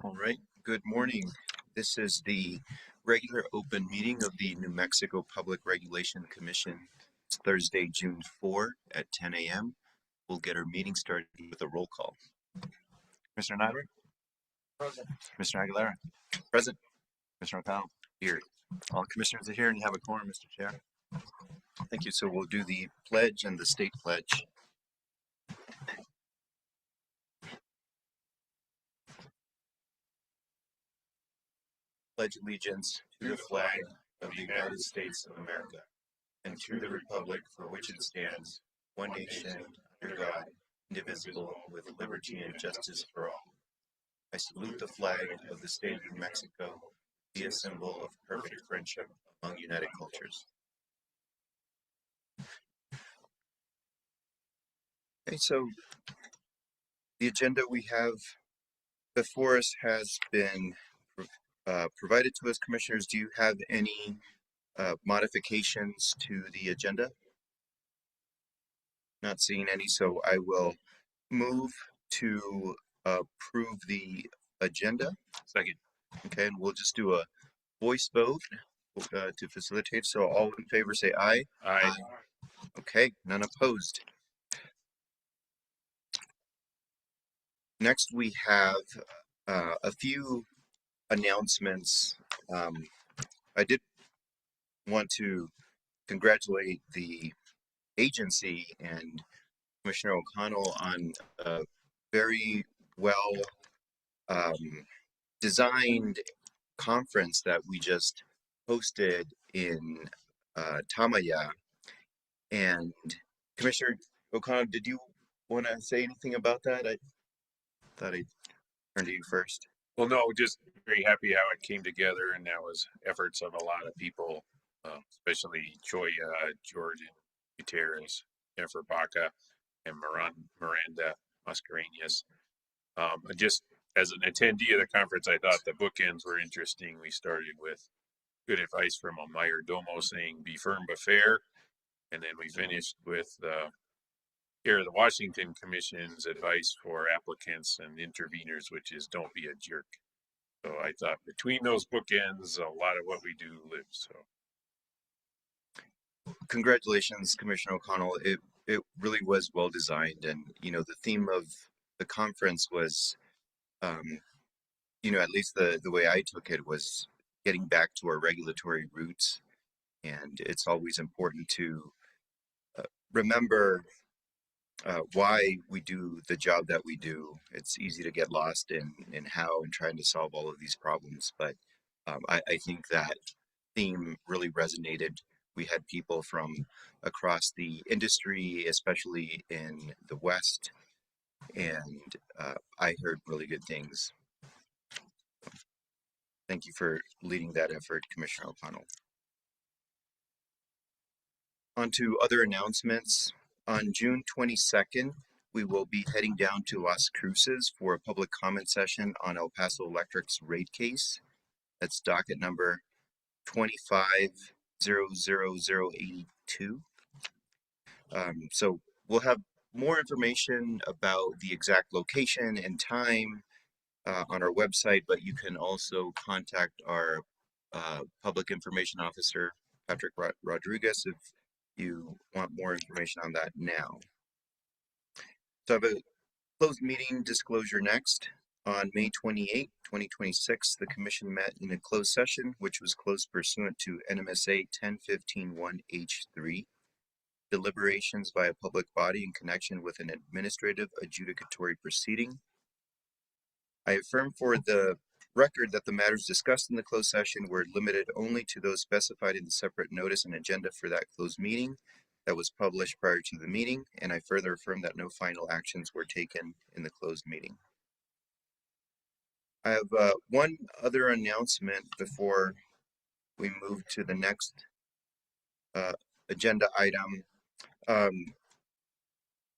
All right, good morning. This is the regular open meeting of the New Mexico Public Regulation Commission. It's Thursday, June 4 at 10 a.m. We'll get our meeting started with a roll call. Commissioner Nyberg? Present. Commissioner Aguilera? Present. Commissioner O'Connell? Here. All commissioners are here and you have a quorum, Mr. Chair. Thank you. So we'll do the pledge and the state pledge. Pledge allegiance to the flag of the United States of America and to the republic for which it stands, one nation, under God, indivisible, with liberty and justice for all. I salute the flag of the state of New Mexico, be a symbol of perfect friendship among united cultures. Okay, so the agenda we have before us has been provided to us, commissioners. Do you have any modifications to the agenda? Not seeing any, so I will move to approve the agenda. Second. Okay, and we'll just do a voice vote to facilitate. So all in favor say aye. Aye. Okay, none opposed. Next we have a few announcements. I did want to congratulate the agency and Commissioner O'Connell on a very well designed conference that we just hosted in Tamaya. And Commissioner O'Connell, did you want to say anything about that? I thought I'd turn to you first. Well, no, just very happy how it came together, and that was efforts of a lot of people, especially Choya, George Gutierrez, Jennifer Baca, and Miranda Mascarenas. Just as an attendee of the conference, I thought the bookends were interesting. We started with good advice from a Mayor Domo saying, be firm but fair. And then we finished with here the Washington Commission's advice for applicants and interveners, which is don't be a jerk. So I thought between those bookends, a lot of what we do lives. So congratulations, Commissioner O'Connell. It really was well designed, and the theme of the conference was, at least the way I took it was getting back to our regulatory roots, and it's always important to remember why we do the job that we do. It's easy to get lost in how and trying to solve all of these problems, but I think that theme really resonated. We had people from across the industry, especially in the West, and I heard really good things. Thank you for leading that effort, Commissioner O'Connell. On to other announcements. On June 22nd, we will be heading down to Las Cruces for a public comment session on El Paso Electric's rate case. That's docket number 2500082. So we'll have more information about the exact location and time on our website, but you can also contact our public information officer, Patrick Rodriguez, if you want more information on that now. So I have a closed meeting disclosure next. On May 28, 2026, the Commission met in a closed session, which was closed pursuant to NMSA 1015-1H3, deliberations by a public body in connection with an administrative adjudicatory proceeding. I affirm for the record that the matters discussed in the closed session were limited only to those specified in the separate notice and agenda for that closed meeting that was published prior to the meeting, and I further affirm that no final actions were taken in the closed meeting. I have one other announcement before we move to the next agenda item.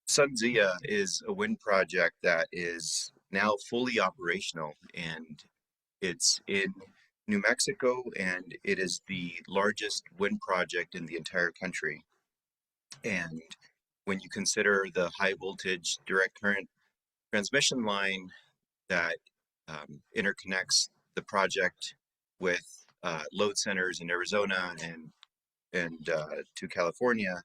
Sunzia is a wind project that is now fully operational, and it's in New Mexico, and it is the largest wind project in the entire country. And when you consider the high voltage direct current transmission line that interconnects the project with load centers in Arizona and to California.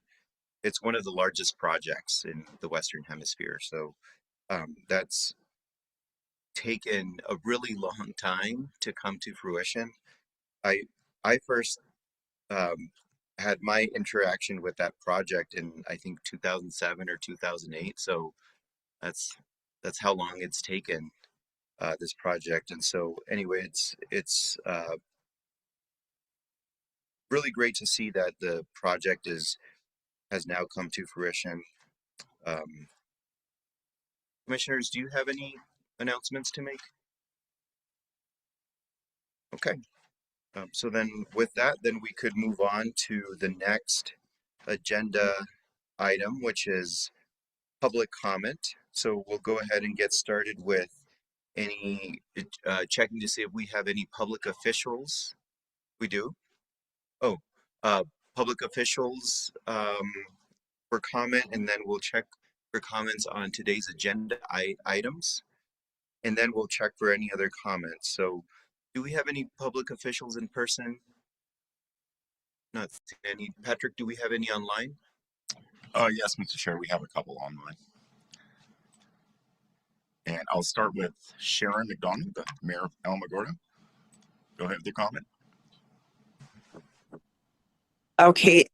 It's one of the largest projects in the Western Hemisphere. So that's taken a really long time to come to fruition. I I first had my interaction with that project in I think 2007 or 2008. So that's that's how long it's taken this project. And so anyway, it's really great to see that the project is has now come to fruition. Um, Commissioners, do you have any announcements to make? Okay. So then with that, then we could move on to the next agenda item, which is public comment. So we'll go ahead and get started with any checking to see if we have any public officials. We do. Oh, uh, public officials for comment, and then we'll check for comments on today's agenda items, and then we'll check for any other comments. So do we have any public officials in person? Not any. Patrick, do we have any online? Yes, Mr. Chair, we have a couple online. And I'll start with Sharon McDonald, the Mayor of Alamogordo. Go ahead with your comment. Okay,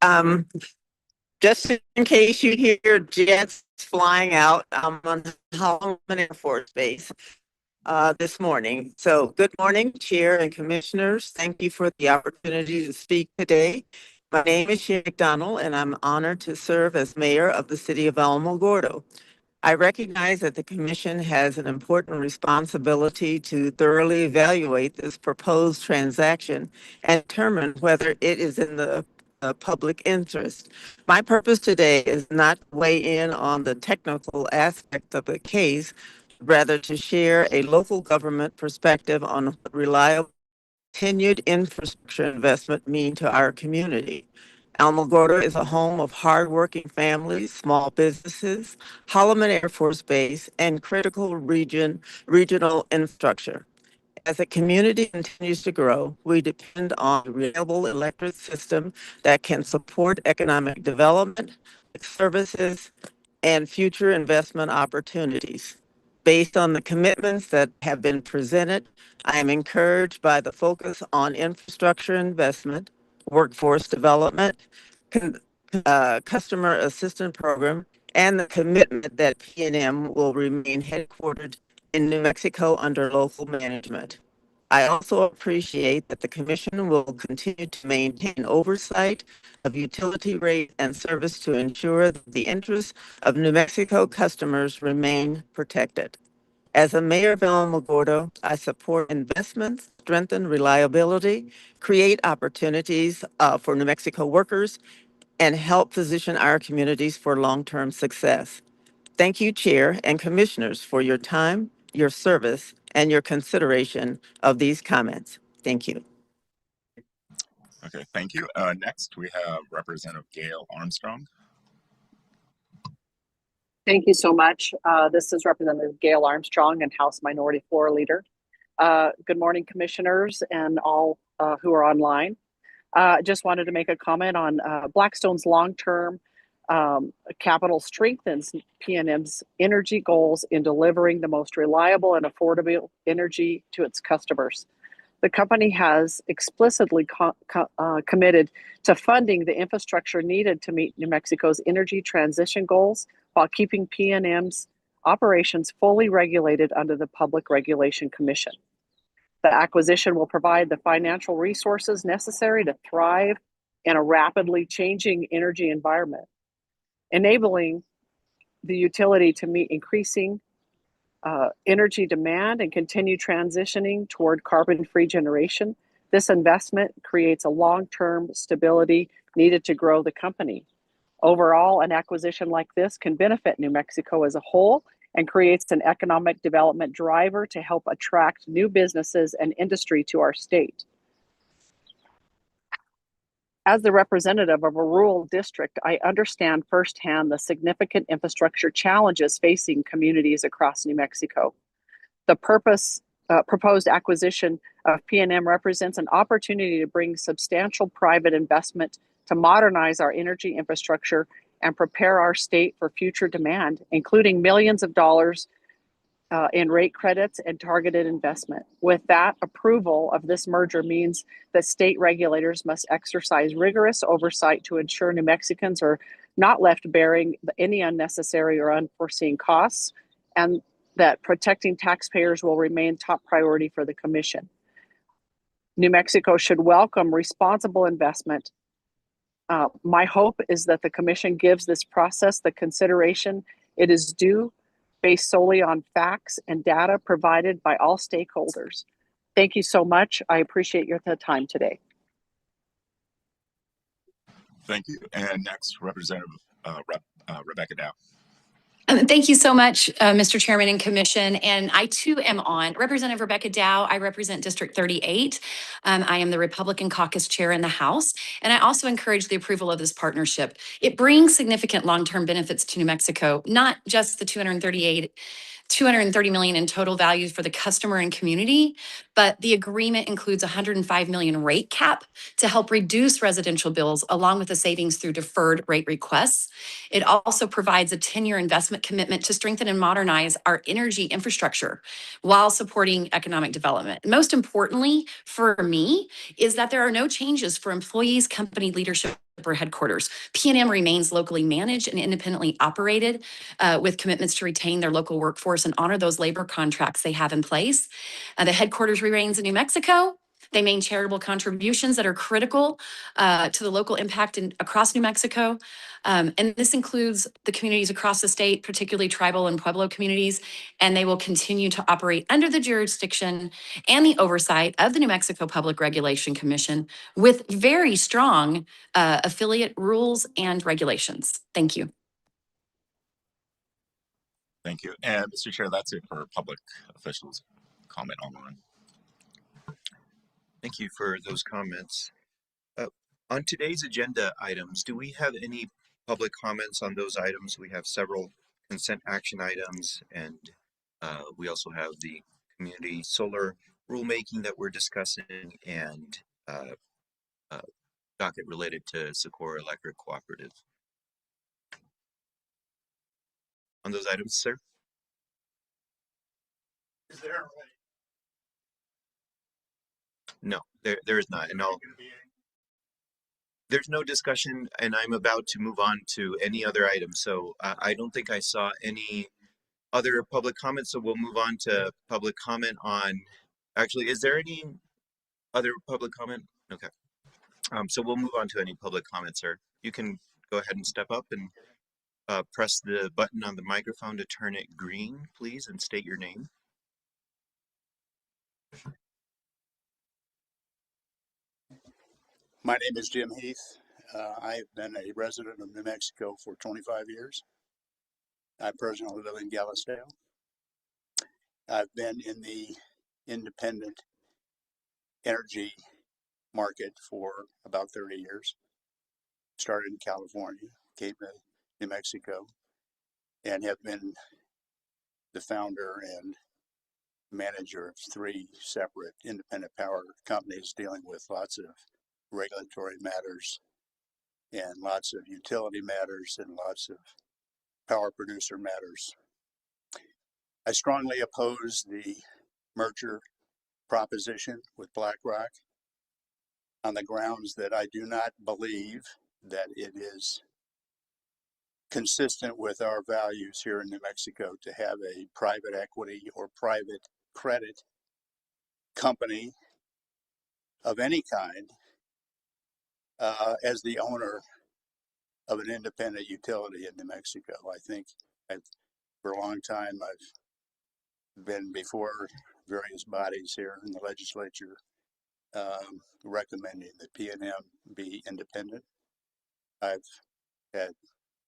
just in case you hear jets flying out, I'm on Holloman Air Force Base this morning. So good morning, Chair and Commissioners. Thank you for the opportunity to speak today. My name is Sharon McDonald, and I'm honored to serve as Mayor of the City of Alamogordo. I recognize that the Commission has an important responsibility to thoroughly evaluate this proposed transaction and determine whether it is in the public interest. My purpose today is not to weigh in on the technical aspect of the case, rather to share a local government perspective on what reliable, continued infrastructure investment mean to our community. Alamogordo is a home of hardworking families, small businesses, Holloman Air Force Base, and critical regional infrastructure. As the community continues to grow, we depend on a reliable electric system that can support economic development, services, and future investment opportunities. Based on the commitments that have been presented, I am encouraged by the focus on infrastructure investment, workforce development, customer assistance program, and the commitment that PNM will remain headquartered in New Mexico under local management. I also appreciate that the Commission will continue to maintain oversight of utility rate and service to ensure that the interests of New Mexico customers remain protected. As a mayor of Alamogordo, I support investments, strengthen reliability, create opportunities for New Mexico workers, and help position our communities for long-term success. Thank you, Chair and Commissioners, for your time, your service, and your consideration of these comments. Thank you. Okay, thank you. Next, we have Representative Gail Armstrong. Thank you so much. This is Representative Gail Armstrong and House Minority Floor Leader. Good morning, Commissioners and all who are online. Just wanted to make a comment on Blackstone's long-term capital strengthens PNM's energy goals in delivering the most reliable and affordable energy to its customers. The company has explicitly committed to funding the infrastructure needed to meet New Mexico's energy transition goals while keeping PNM's operations fully regulated under the Public Regulation Commission. The acquisition will provide the financial resources necessary to thrive in a rapidly changing energy environment, enabling the utility to meet increasing energy demand and continue transitioning toward carbon-free generation. This investment creates a long-term stability needed to grow the company. Overall, an acquisition like this can benefit New Mexico as a whole and creates an economic development driver to help attract new businesses and industry to our state. As the representative of a rural district, I understand firsthand the significant infrastructure challenges facing communities across New Mexico. The purpose proposed acquisition of PNM represents an opportunity to bring substantial private investment to modernize our energy infrastructure and prepare our state for future demand, including millions of dollars in rate credits and targeted investment. With that, approval of this merger means that state regulators must exercise rigorous oversight to ensure New Mexicans are not left bearing any unnecessary or unforeseen costs, and that protecting taxpayers will remain top priority for the Commission. New Mexico should welcome responsible investment. My hope is that the Commission gives this process the consideration it is due, based solely on facts and data provided by all stakeholders. Thank you so much. I appreciate your time today. Thank you. And next, Representative Rebecca Dow. Thank you so much, Mr. Chairman and Commission. And I too am on. Representative Rebecca Dow, I represent District 38. I am the Republican Caucus Chair in the House. And I also encourage the approval of this partnership. It brings significant long-term benefits to New Mexico, not just the 230 million in total value for the customer and community, but the agreement includes 105 million rate cap to help reduce residential bills, along with the savings through deferred rate requests. It also provides a 10-year investment commitment to strengthen and modernize our energy infrastructure while supporting economic development. Most importantly for me is that there are no changes for employees, company leadership, or headquarters. PNM remains locally managed and independently operated with commitments to retain their local workforce and honor those labor contracts they have in place. The headquarters remains in New Mexico. They make charitable contributions that are critical to the local impact across New Mexico. And this includes the communities across the state, particularly tribal and Pueblo communities, and they will continue to operate under the jurisdiction and the oversight of the New Mexico Public Regulation Commission with very strong affiliate rules and regulations. Thank you. Thank you. And Mr. Chair, that's it for public officials' comment online. Thank you for those comments. On today's agenda items, do we have any public comments on those items? We have several consent action items, and we also have the community solar rulemaking that we're discussing, and docket related to Socorro Electric Cooperative. On those items, sir? Is there? No, there is not, and there's no discussion, and I'm about to move on to any other item. So I don't think I saw any other public comments. So we'll move on to public comment on. Actually, is there any other public comment? Okay. So we'll move on to any public comments, sir. You can go ahead and step up and press the button on the microphone to turn it green, please, and state your name. My name is Jim Heath. I've been a resident of New Mexico for 25 years. I personally live in Galisteo. I've been in the independent energy market for about 30 years. Started in California, came to New Mexico, and have been the founder and manager of 3 separate independent power companies dealing with lots of regulatory matters and lots of utility matters and lots of power producer matters. I strongly oppose the merger proposition with BlackRock on the grounds that I do not believe that it is consistent with our values here in New Mexico to have a private equity or private credit company of any kind as the owner of an independent utility in New Mexico. I think for a long time I've been before various bodies here in the legislature recommending that PNM be independent. I've had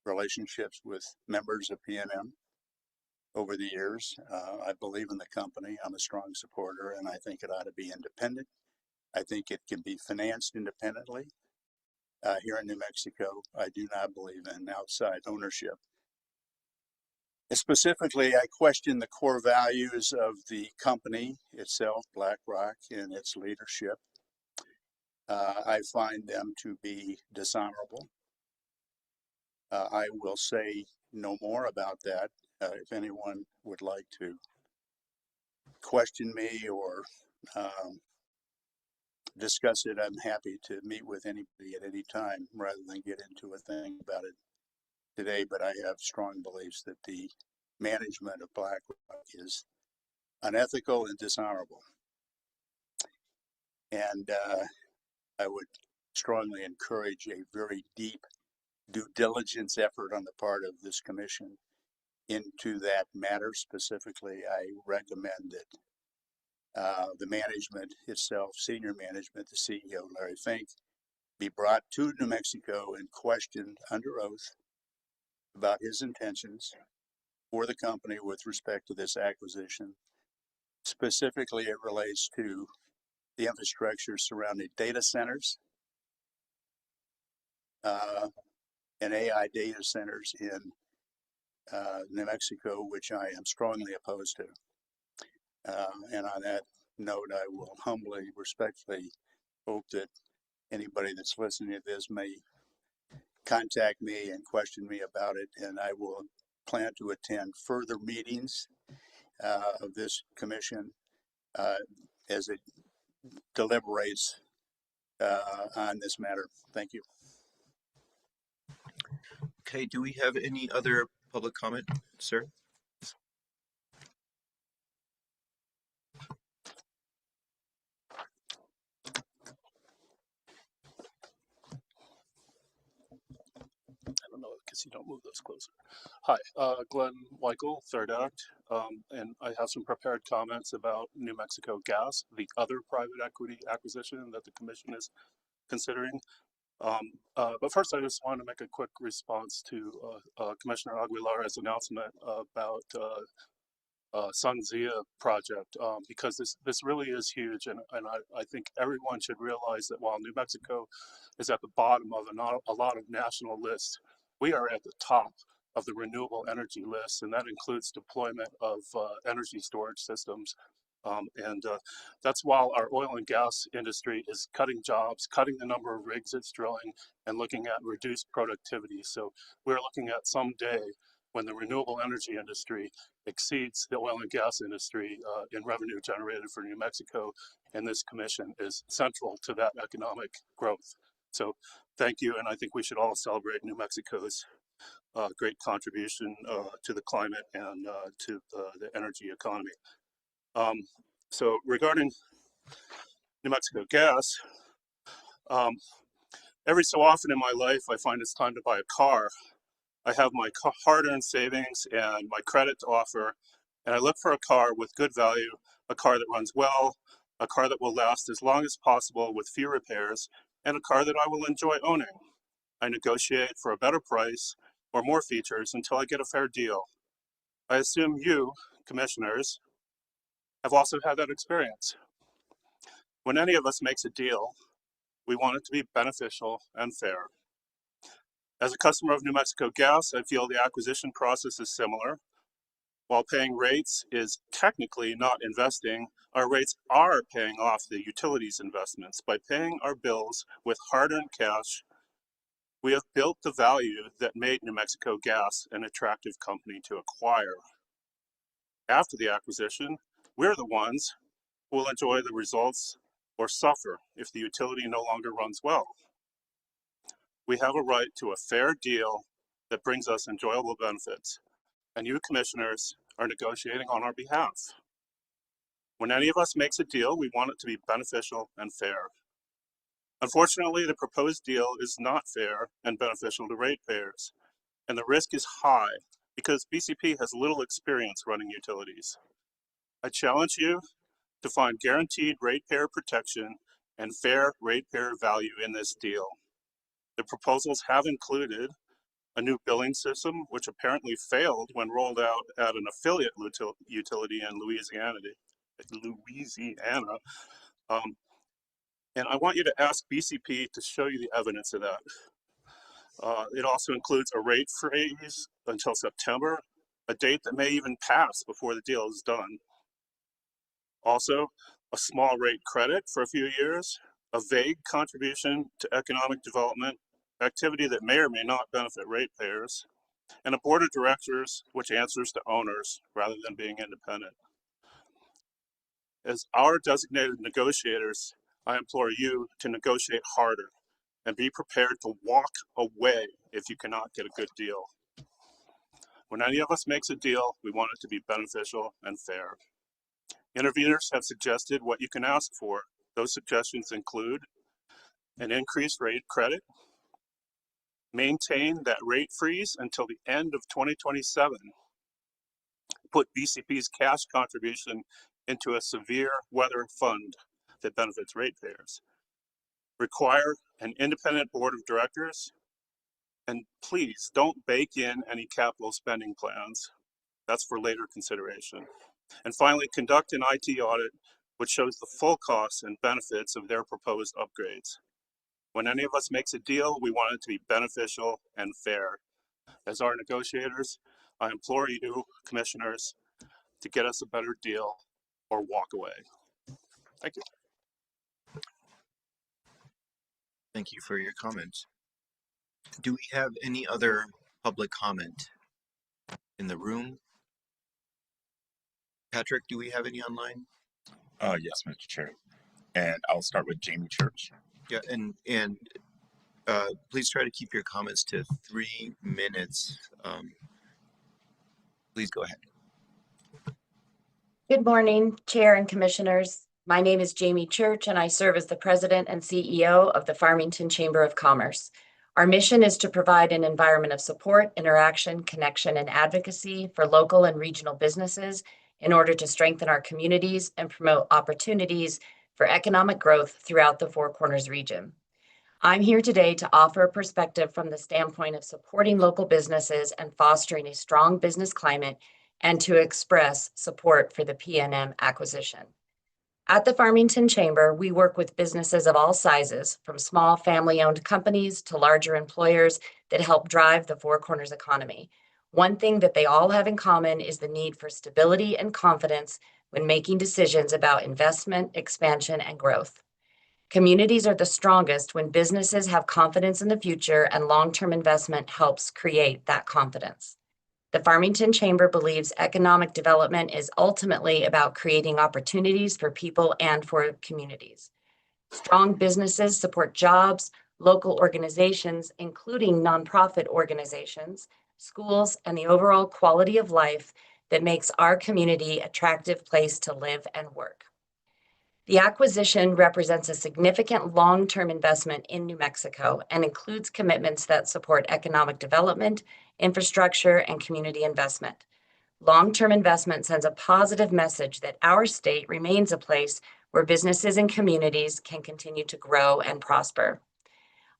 relationships with members of PNM over the years. I believe in the company. I'm a strong supporter, and I think it ought to be independent. I think it can be financed independently. Here in New Mexico, I do not believe in outside ownership Specifically, I question the core values of the company itself, BlackRock, and its leadership. I find them to be dishonorable. I will say no more about that. If anyone would like to question me or discuss it, I'm happy to meet with anybody at any time rather than get into a thing about it today. But I have strong beliefs that the management of BlackRock is unethical and dishonorable. And I would strongly encourage a very deep due diligence effort on the part of this commission into that matter. Specifically, I recommend that the management itself, senior management, the CEO, Larry Fink, be brought to New Mexico and questioned under oath about his intentions for the company with respect to this acquisition. Specifically, it relates to the infrastructure surrounding data centers and AI data centers in New Mexico, which I am strongly opposed to. And on that note, I will humbly, respectfully hope that anybody that's listening to this may contact me and question me about it, and I will plan to attend further meetings of this commission as it deliberates on this matter. Thank you. Okay, do we have any other public comment, sir? I don't know, because you don't move those closer. Hi, Glenn Weichel, Third Act, and I have some prepared comments about New Mexico Gas, the other private equity acquisition that the commission is considering. But first, I just want to make a quick response to Commissioner Aguilar's announcement about SunZia project, because this really is huge, and I think everyone should realize that while New Mexico is at the bottom of a lot of national lists, we are at the top of the renewable energy list, and that includes deployment of energy storage systems. That's while our oil and gas industry is cutting jobs, cutting the number of rigs it's drilling, and looking at reduced productivity. So we're looking at someday when the renewable energy industry exceeds the oil and gas industry in revenue generated for New Mexico, and this commission is central to that economic growth. So thank you, and I think we should all celebrate New Mexico's great contribution to the climate and to the energy economy. So regarding New Mexico Gas, every so often in my life, I find it's time to buy a car. I have my hard-earned savings and my credit to offer, and I look for a car with good value, a car that runs well, a car that will last as long as possible with few repairs, and a car that I will enjoy owning. I negotiate for a better price or more features until I get a fair deal. I assume you, commissioners, have also had that experience. When any of us makes a deal, we want it to be beneficial and fair. As a customer of New Mexico Gas, I feel the acquisition process is similar. While paying rates is technically not investing, our rates are paying off the utilities investments. By paying our bills with hard-earned cash, we have built the value that made New Mexico Gas an attractive company to acquire. After the acquisition, we're the ones who will enjoy the results or suffer if the utility no longer runs well. We have a right to a fair deal that brings us enjoyable benefits, and you commissioners are negotiating on our behalf. When any of us makes a deal, we want it to be beneficial and fair. Unfortunately, the proposed deal is not fair and beneficial to ratepayers, and the risk is high because BCP has little experience running utilities. I challenge you to find guaranteed ratepayer protection and fair ratepayer value in this deal. The proposals have included a new billing system, which apparently failed when rolled out at an affiliate utility in Louisiana. And I want you to ask BCP to show you the evidence of that. It also includes a rate freeze until September, a date that may even pass before the deal is done. Also, a small rate credit for a few years, a vague contribution to economic development, activity that may or may not benefit ratepayers, and a board of directors which answers to owners rather than being independent. As our designated negotiators, I implore you to negotiate harder and be prepared to walk away if you cannot get a good deal. When any of us makes a deal, we want it to be beneficial and fair. Interveners have suggested what you can ask for. Those suggestions include an increased rate credit, maintain that rate freeze until the end of 2027, put BCP's cash contribution into a severe weather fund that benefits ratepayers, require an independent board of directors, and please don't bake in any capital spending plans. That's for later consideration. And finally, conduct an IT audit which shows the full costs and benefits of their proposed upgrades. When any of us makes a deal, we want it to be beneficial and fair. As our negotiators, I implore you, commissioners, to get us a better deal or walk away. Thank you. Thank you for your comments. Do we have any other public comment in the room? Patrick, do we have any online? Yes, Mr. Chair. And I'll start with Jamie Church. Yeah, and please try to keep your comments to 3 minutes. Please go ahead. Good morning, Chair and Commissioners. My name is Jamie Church, and I serve as the President and CEO of the Farmington Chamber of Commerce. Our mission is to provide an environment of support, interaction, connection, and advocacy for local and regional businesses in order to strengthen our communities and promote opportunities for economic growth throughout the Four Corners region. I'm here today to offer a perspective from the standpoint of supporting local businesses and fostering a strong business climate, and to express support for the PNM acquisition. At the Farmington Chamber, we work with businesses of all sizes, from small family-owned companies to larger employers that help drive the Four Corners economy. One thing that they all have in common is the need for stability and confidence when making decisions about investment, expansion, and growth. Communities are the strongest when businesses have confidence in the future, and long-term investment helps create that confidence. The Farmington Chamber believes economic development is ultimately about creating opportunities for people and for communities. Strong businesses support jobs, local organizations, including nonprofit organizations, schools, and the overall quality of life that makes our community an attractive place to live and work. The acquisition represents a significant long-term investment in New Mexico and includes commitments that support economic development, infrastructure, and community investment. Long-term investment sends a positive message that our state remains a place where businesses and communities can continue to grow and prosper.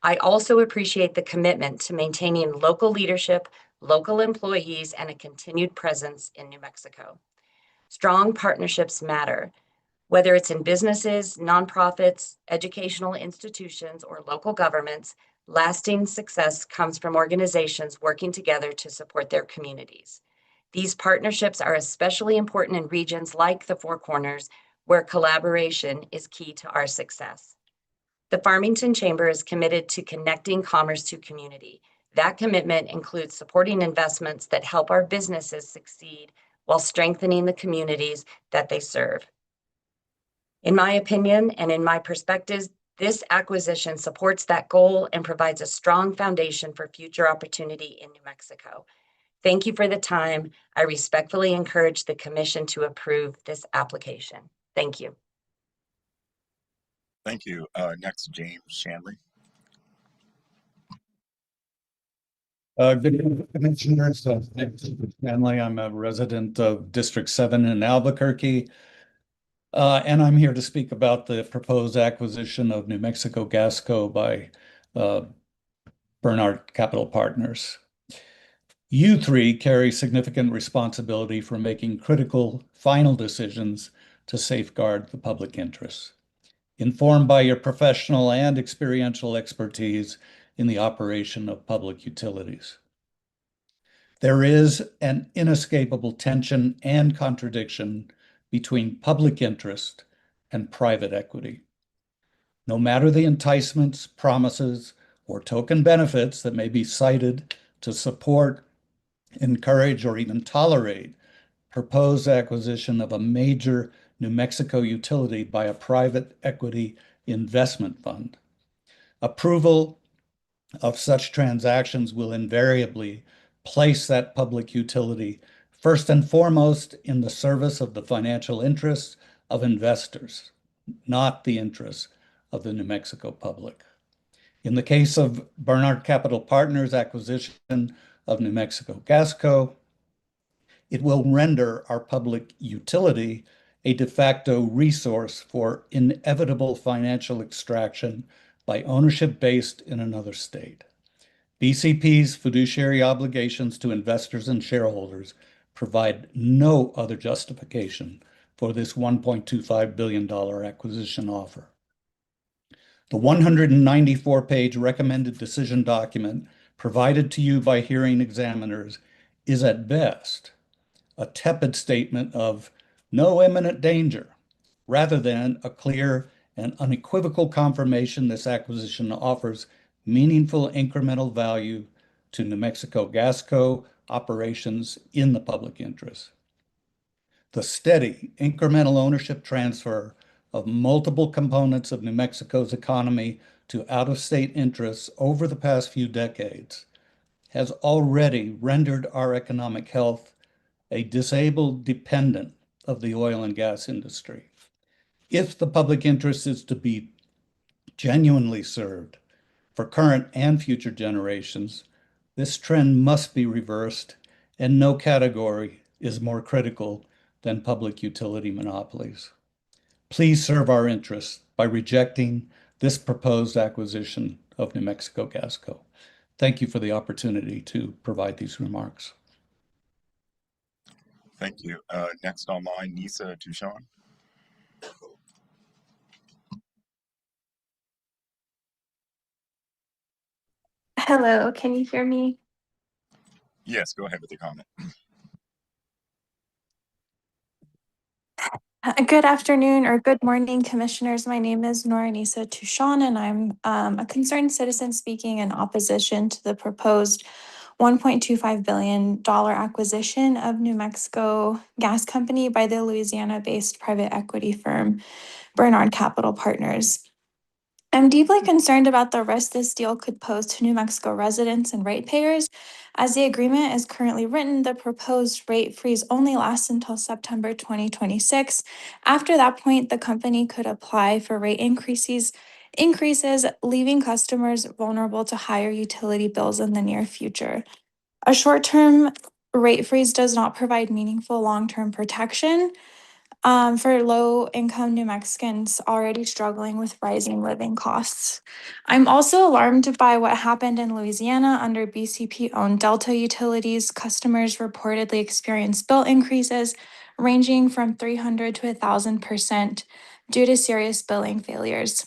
I also appreciate the commitment to maintaining local leadership, local employees, and a continued presence in New Mexico. Strong partnerships matter. Whether it's in businesses, nonprofits, educational institutions, or local governments, lasting success comes from organizations working together to support their communities. These partnerships are especially important in regions like the Four Corners, where collaboration is key to our success. The Farmington Chamber is committed to connecting commerce to community. That commitment includes supporting investments that help our businesses succeed while strengthening the communities that they serve. In my opinion and in my perspectives, this acquisition supports that goal and provides a strong foundation for future opportunity in New Mexico. Thank you for the time. I respectfully encourage the Commission to approve this application. Thank you. Thank you. Next, James Shanley. Good evening, Commissioners. Stanley, I'm a resident of District 7 in Albuquerque. And I'm here to speak about the proposed acquisition of New Mexico Gas Co. by Bernard Capital Partners. You three carry significant responsibility for making critical final decisions to safeguard the public interest, informed by your professional and experiential expertise in the operation of public utilities. There is an inescapable tension and contradiction between public interest and private equity. No matter the enticements, promises, or token benefits that may be cited to support, encourage, or even tolerate proposed acquisition of a major New Mexico utility by a private equity investment fund. Approval of such transactions will invariably place that public utility first and foremost in the service of the financial interests of investors, not the interests of the New Mexico public. In the case of Bernard Capital Partners' acquisition of New Mexico Gas Co., it will render our public utility a de facto resource for inevitable financial extraction by ownership based in another state. BCP's fiduciary obligations to investors and shareholders provide no other justification for this $1.25 billion acquisition offer. The 194-page recommended decision document provided to you by hearing examiners is at best a tepid statement of no imminent danger, rather than a clear and unequivocal confirmation this acquisition offers meaningful incremental value to New Mexico Gas Co. operations in the public interest. The steady incremental ownership transfer of multiple components of New Mexico's economy to out-of-state interests over the past few decades has already rendered our economic health a disabled dependent of the oil and gas industry. If the public interest is to be genuinely served for current and future generations, this trend must be reversed, and no category is more critical than public utility monopolies. Please serve our interests by rejecting this proposed acquisition of New Mexico Gas Co. Thank you for the opportunity to provide these remarks. Thank you. Next online, Nisa Tucson. Hello, can you hear me? Yes, go ahead with the comment. Good afternoon or good morning, commissioners. My name is Noranisa Tucson, and I'm a concerned citizen speaking in opposition to the proposed $1.25 billion acquisition of New Mexico Gas Company by the Louisiana-based private equity firm Bernard Capital Partners. I'm deeply concerned about the risk this deal could pose to New Mexico residents and ratepayers. As the agreement is currently written, the proposed rate freeze only lasts until September 2026. After that point, the company could apply for rate increases, leaving customers vulnerable to higher utility bills in the near future. A short-term rate freeze does not provide meaningful long-term protection for low-income New Mexicans already struggling with rising living costs. I'm also alarmed by what happened in Louisiana under BCP-owned Delta Utilities. Customers reportedly experienced bill increases ranging from 300 to 1,000% due to serious billing failures.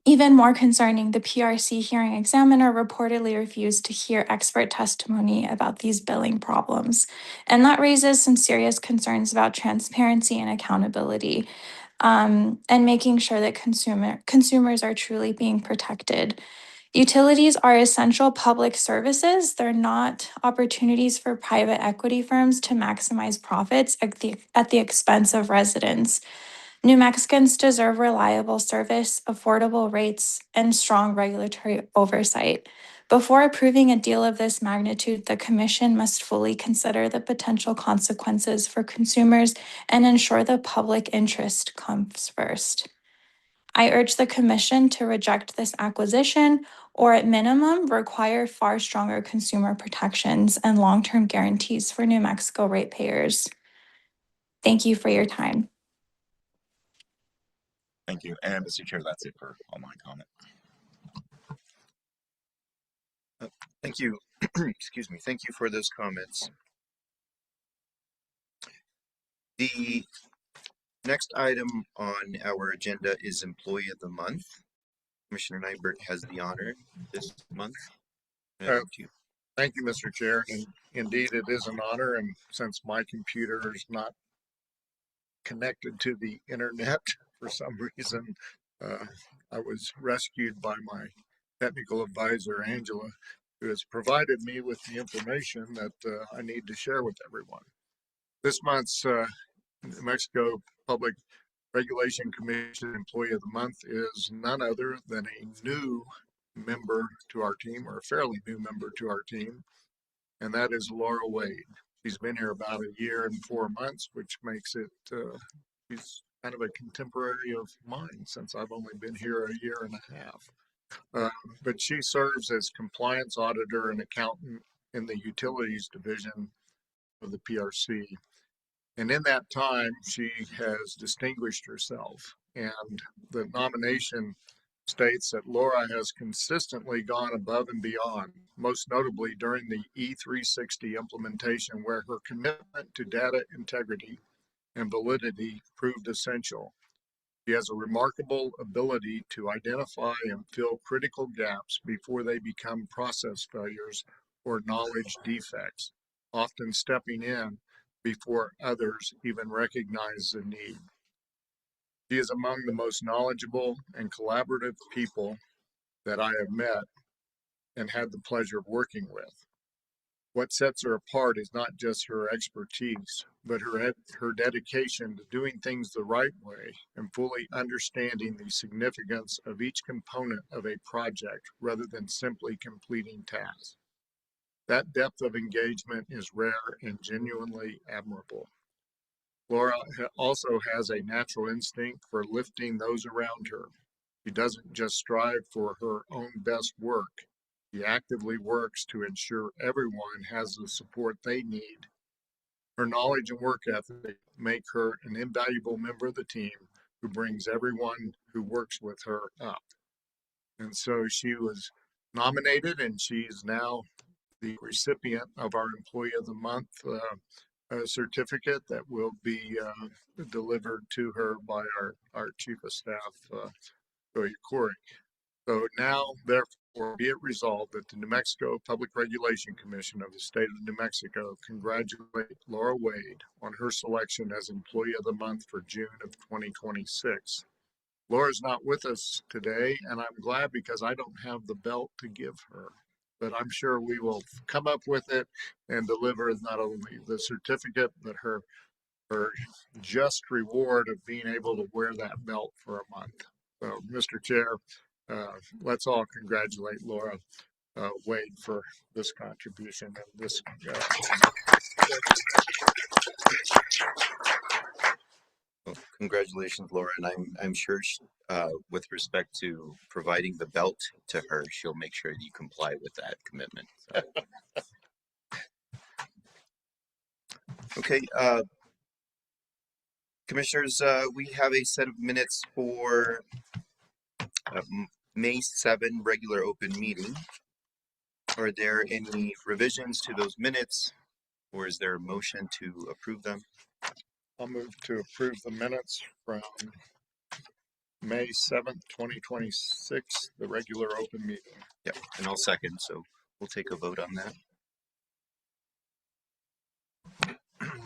Even more concerning, the PRC hearing examiner reportedly refused to hear expert testimony about these billing problems. And that raises some serious concerns about transparency and accountability, and making sure that consumers are truly being protected. Utilities are essential public services. They're not opportunities for private equity firms to maximize profits at the expense of residents. New Mexicans deserve reliable service, affordable rates, and strong regulatory oversight. Before approving a deal of this magnitude, the Commission must fully consider the potential consequences for consumers and ensure the public interest comes first. I urge the Commission to reject this acquisition, or at minimum, require far stronger consumer protections and long-term guarantees for New Mexico ratepayers. Thank you for your time. Thank you. And Mr. Chair, that's it for online comment. Thank you. Excuse me. Thank you for those comments. The next item on our agenda is Employee of the Month. Commissioner Nybert has the honor this month. To you. Thank you, Mr. Chair. And indeed, it is an honor. And since my computer is not connected to the internet for some reason, I was rescued by my technical advisor, Angela, who has provided me with the information that I need to share with everyone. This month's New Mexico Public Regulation Commission Employee of the Month is none other than a new member to our team, or a fairly new member to our team, and that is Laura Wade. She's been here about a year and 4 months, which makes it, she's kind of a contemporary of mine since I've only been here a year and a half. But she serves as compliance auditor and accountant in the utilities division of the PRC. And in that time, she has distinguished herself. And the nomination states that Laura has consistently gone above and beyond, most notably during the E360 implementation, where her commitment to data integrity and validity proved essential. She has a remarkable ability to identify and fill critical gaps before they become process failures or knowledge defects, often stepping in before others even recognize the need. She is among the most knowledgeable and collaborative people that I have met and had the pleasure of working with. What sets her apart is not just her expertise, but her dedication to doing things the right way and fully understanding the significance of each component of a project rather than simply completing tasks. That depth of engagement is rare and genuinely admirable. Laura also has a natural instinct for lifting those around her. She doesn't just strive for her own best work. She actively works to ensure everyone has the support they need. Her knowledge and work ethic make her an invaluable member of the team who brings everyone who works with her up. And so she was nominated, and she is now the recipient of our Employee of the Month certificate that will be delivered to her by our Chief of Staff, Joey Corey. So now, therefore, be it resolved that the New Mexico Public Regulation Commission of the State of New Mexico congratulate Laura Wade on her selection as Employee of the Month for June of 2026. Laura's not with us today, and I'm glad because I don't have the belt to give her. But I'm sure we will come up with it and deliver not only the certificate, but her just reward of being able to wear that belt for a month. So, Mr. Chair, let's all congratulate Laura Wade for this contribution and this. Well, congratulations, Laura, and I'm sure with respect to providing the belt to her, she'll make sure that you comply with that commitment. So. Okay, Commissioners, we have a set of minutes for May 7 regular open meeting. Are there any revisions to those minutes, or is there a motion to approve them? I'll move to approve the minutes from May 7th, 2026, the regular open meeting. Yep, and I'll second, so we'll take a vote on that.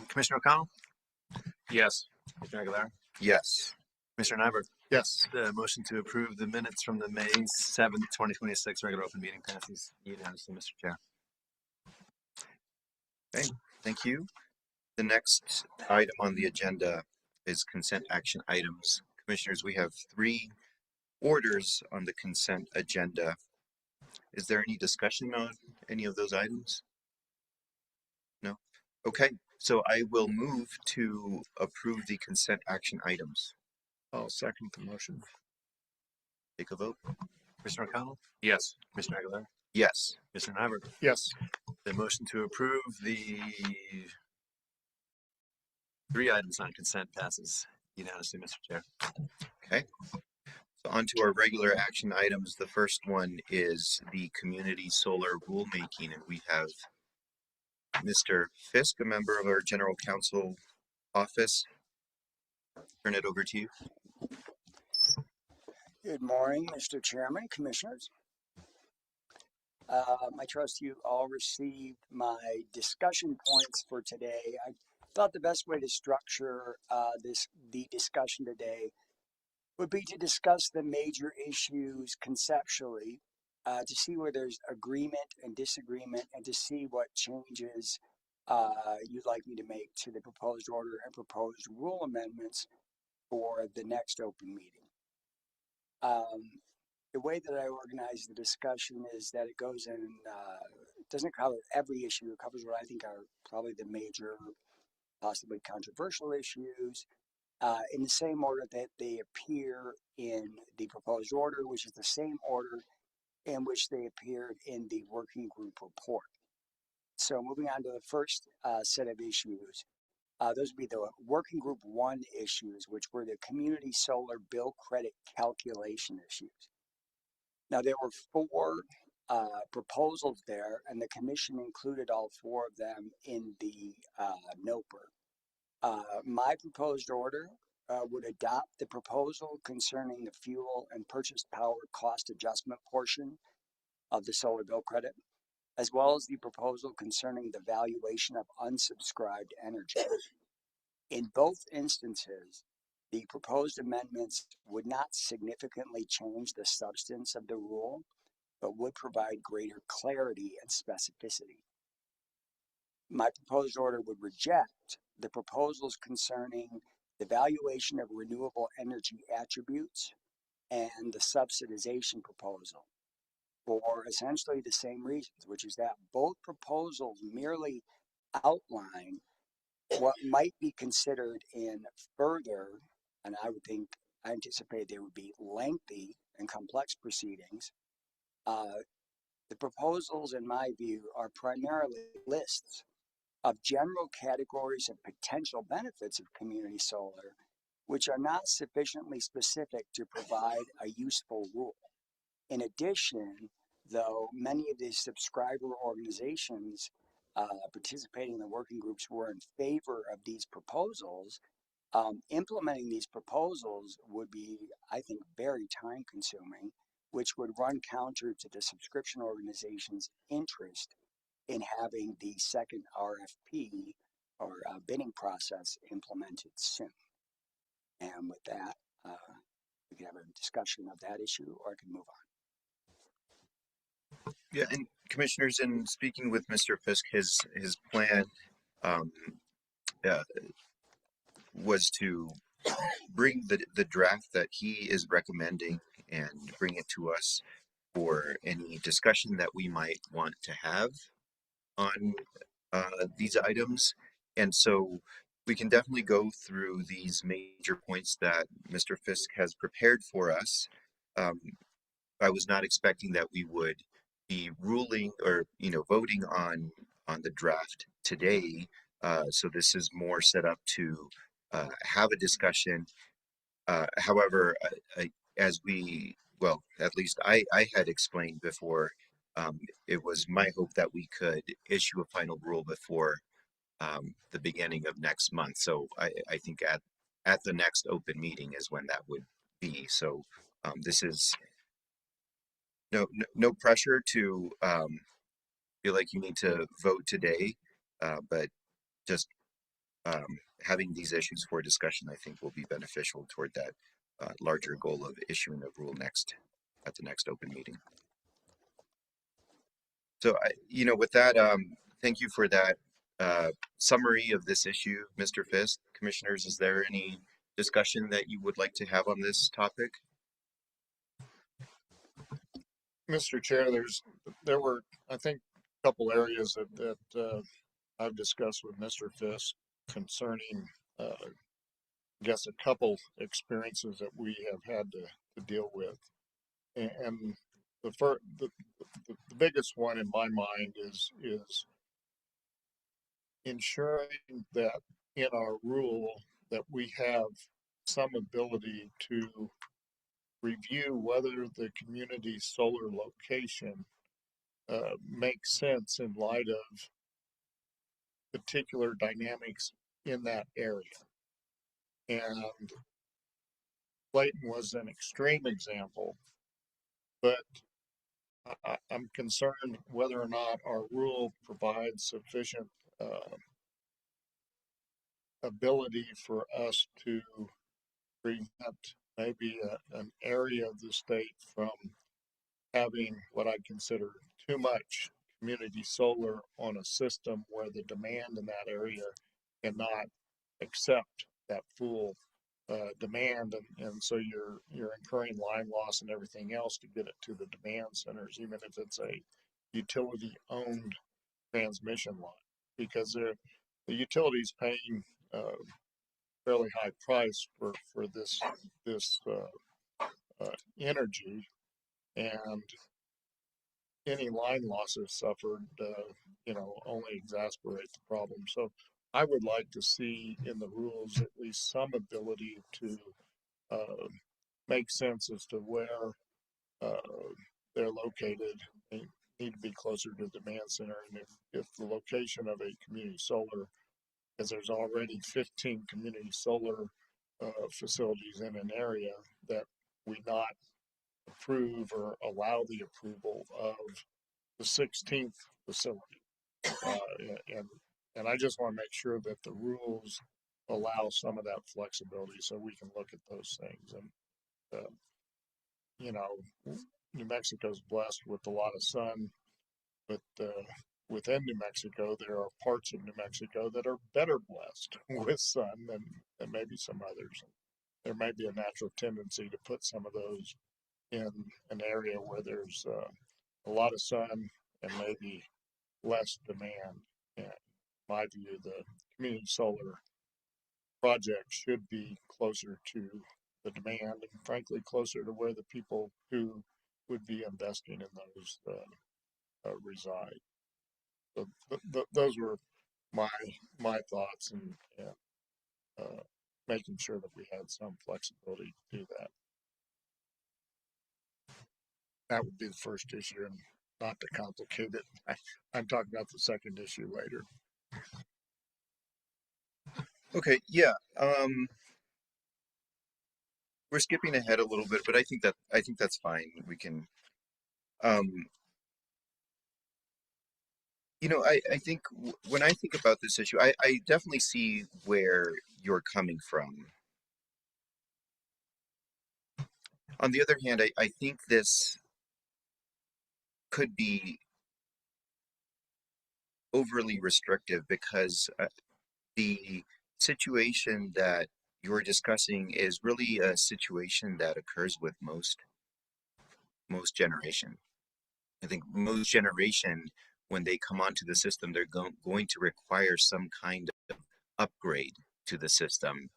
Commissioner O'Connell? Yes. Commissioner Aguilar? Yes. Commissioner Nyberg? Yes. The motion to approve the minutes from the May 7th, 2026 regular open meeting passes unanimously, Mr. Chair. Okay, thank you. The next item on the agenda is consent action items. Commissioners, we have 3 orders on the consent agenda. Is there any discussion on any of those items? No? Okay, so I will move to approve the consent action items. I'll second the motion. Take a vote. Commissioner O'Connell? Yes. Commissioner Aguilar? Yes. Commissioner Nyberg? Yes. The motion to approve the 3 items on consent passes unanimously, Mr. Chair. Okay. So on to our regular action items. The first one is the community solar rulemaking, and we have Mr. Fisk, a member of our general counsel office. Turn it over to you. Good morning, Mr. Chairman, Commissioners. I trust you all received my discussion points for today. I thought the best way to structure the discussion today would be to discuss the major issues conceptually, to see where there's agreement and disagreement, and to see what changes you'd like me to make to the proposed order and proposed rule amendments for the next open meeting. The way that I organize the discussion is that it goes in, doesn't cover every issue. It covers what I think are probably the major, possibly controversial issues, in the same order that they appear in the proposed order, which is the same order in which they appeared in the working group report. So moving on to the first set of issues, those would be the working group 1 issues, which were the community solar bill credit calculation issues. Now, there were 4 proposals there, and the commission included all 4 of them in the NOPR. My proposed order would adopt the proposal concerning the fuel and purchased power cost adjustment portion of the solar bill credit, as well as the proposal concerning the valuation of unsubscribed energy. In both instances, the proposed amendments would not significantly change the substance of the rule, but would provide greater clarity and specificity. My proposed order would reject the proposals concerning the valuation of renewable energy attributes and the subsidization proposal for essentially the same reasons, which is that both proposals merely outline what might be considered in further, and I anticipate they would be lengthy and complex proceedings. The proposals, in my view, are primarily lists of general categories of potential benefits of community solar, which are not sufficiently specific to provide a useful rule. In addition, though many of the subscriber organizations participating in the working groups were in favor of these proposals, implementing these proposals would be, I think, very time consuming, which would run counter to the subscription organization's interest in having the second RFP or bidding process implemented soon. And with that, we can have a discussion of that issue, or I can move on. Yeah, and commissioners, in speaking with Mr. Fisk, his plan was to bring the draft that he is recommending and bring it to us for any discussion that we might want to have on these items. And so we can definitely go through these major points that Mr. Fisk has prepared for us. I was not expecting that we would be ruling or voting on the draft today. So this is more set up to have a discussion. However, as at least I had explained before, it was my hope that we could issue a final rule before the beginning of next month. So I think at the next open meeting is when that would be. So this is no pressure to feel like you need to vote today, but just having these issues for discussion, I think, will be beneficial toward that larger goal of issuing a rule at the next open meeting. So, with that, thank you for that summary of this issue, Mr. Fisk. Commissioners, is there any discussion that you would like to have on this topic? Mr. Chair, there were, I think, a couple areas that I've discussed with Mr. Fisk concerning, I guess, a couple experiences that we have had to deal with. And the biggest one in my mind is ensuring that in our rule that we have some ability to review whether the community solar location makes sense in light of particular dynamics in that area. And Clayton was an extreme example, but I'm concerned whether or not our rule provides sufficient ability for us to prevent maybe an area of the state from having what I consider too much community solar on a system where the demand in that area cannot accept that full demand, and so you're incurring line loss and everything else to get it to the demand centers, even if it's a utility owned transmission line, because the utility's paying fairly high price for this energy, and any line losses suffered, only exacerbate the problem. So I would like to see in the rules at least some ability to make sense as to where they're located. They need to be closer to the demand center, and if the location of a community solar, because there's already 15 community solar facilities in an area, that we not approve or allow the approval of the 16th facility. And I just want to make sure that the rules allow some of that flexibility so we can look at those things. And, New Mexico's blessed with a lot of sun, but within New Mexico, there are parts of New Mexico that are better blessed with sun than maybe some others. There may be a natural tendency to put some of those in an area where there's a lot of sun and maybe less demand. In my view, the community solar project should be closer to the demand, and frankly closer to where the people who would be investing in those reside. So those were my thoughts, and making sure that we had some flexibility to do that. That would be the first issue, and not to complicate it, I'm talking about the second issue later. Okay, yeah. We're skipping ahead a little bit, but I think that's fine. We can. I think when I think about this issue, I definitely see where you're coming from. On the other hand, I think this could be overly restrictive because the situation that you're discussing is really a situation that occurs with most generation. I think most generation, when they come onto the system, they're going to require some kind of upgrade to the system,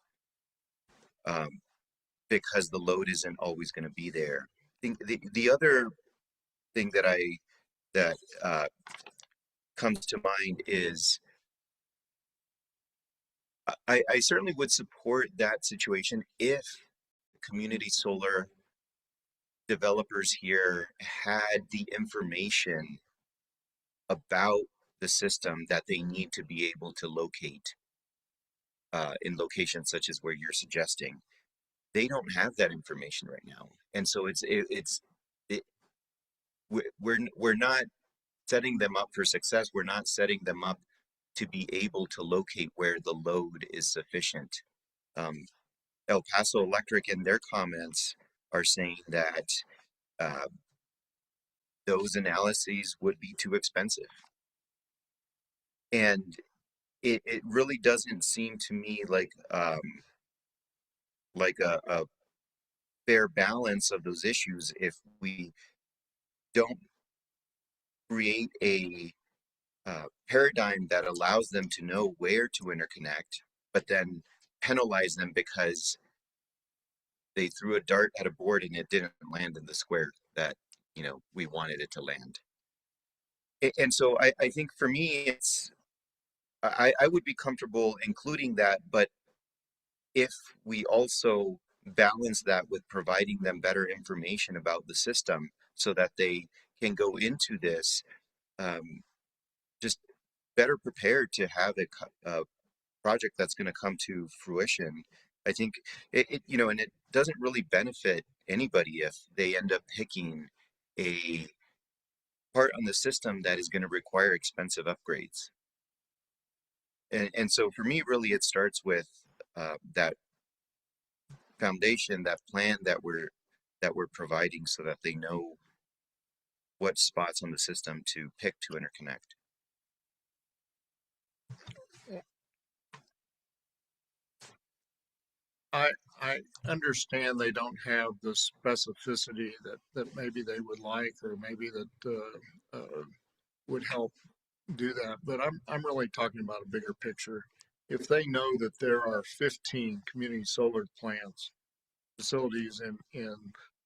because the load isn't always going to be there. I think the other thing that comes to mind is I certainly would support that situation if community solar developers here had the information about the system that they need to be able to locate in locations such as where you're suggesting. They don't have that information right now, and so we're not setting them up for success. We're not setting them up to be able to locate where the load is sufficient. El Paso Electric, in their comments, are saying that those analyses would be too expensive. And it really doesn't seem to me like a fair balance of those issues if we don't create a paradigm that allows them to know where to interconnect, but then penalize them because they threw a dart at a board and it didn't land in the square that we wanted it to land. And so I think for me, I would be comfortable including that, but if we also balance that with providing them better information about the system so that they can go into this just better prepared to have a project that's going to come to fruition. I think and it doesn't really benefit anybody if they end up picking a part on the system that is going to require expensive upgrades. And so for me, really, it starts with that foundation, that plan that we're providing, so that they know what spots on the system to pick to interconnect. I understand they don't have the specificity that maybe they would like, or maybe that would help do that. But I'm really talking about a bigger picture. If they know that there are 15 community solar plants, facilities in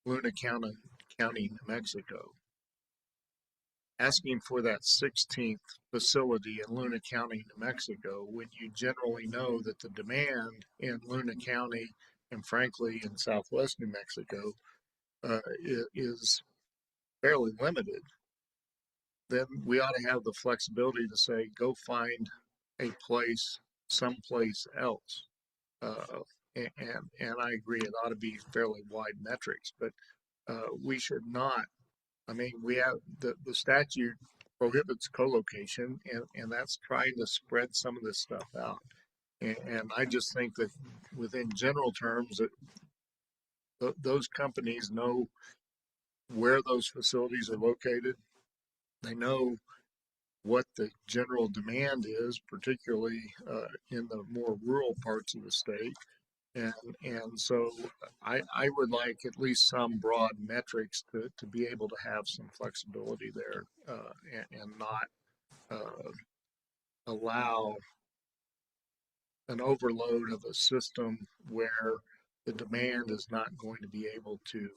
Luna County, New Mexico, asking for that 16th facility in Luna County, New Mexico, when you generally know that the demand in Luna County and frankly in Southwest New Mexico is fairly limited, then we ought to have the flexibility to say, go find a place someplace else. And I agree, it ought to be fairly wide metrics, but we should not. I mean, we have the statute prohibits co-location, and that's trying to spread some of this stuff out. And I just think that within general terms, that those companies know where those facilities are located. They know what the general demand is, particularly in the more rural parts of the state. And so I would like at least some broad metrics to be able to have some flexibility there, and not allow an overload of a system where the demand is not going to be able to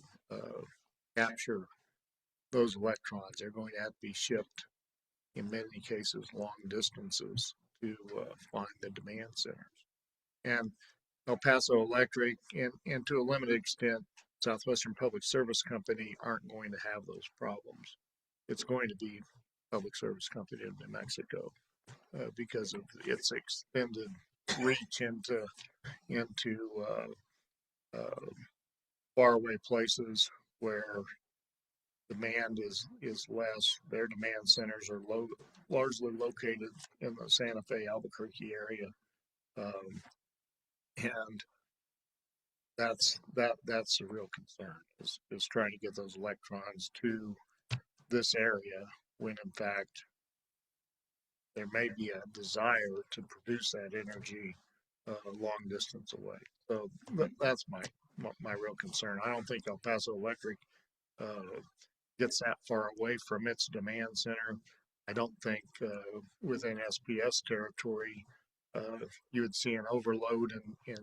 capture those electrons. They're going to have to be shipped, in many cases, long distances to find the demand centers. And El Paso Electric and to a limited extent, Southwestern Public Service Company aren't going to have those problems. It's going to be Public Service Company of New Mexico because of its extended reach into faraway places where demand is less. Their demand centers are largely located in the Santa Fe, Albuquerque area, and that's a real concern, is trying to get those electrons to this area when in fact there may be a desire to produce that energy long distance away. So that's my real concern. I don't think El Paso Electric gets that far away from its demand center. I don't think within SPS territory you would see an overload in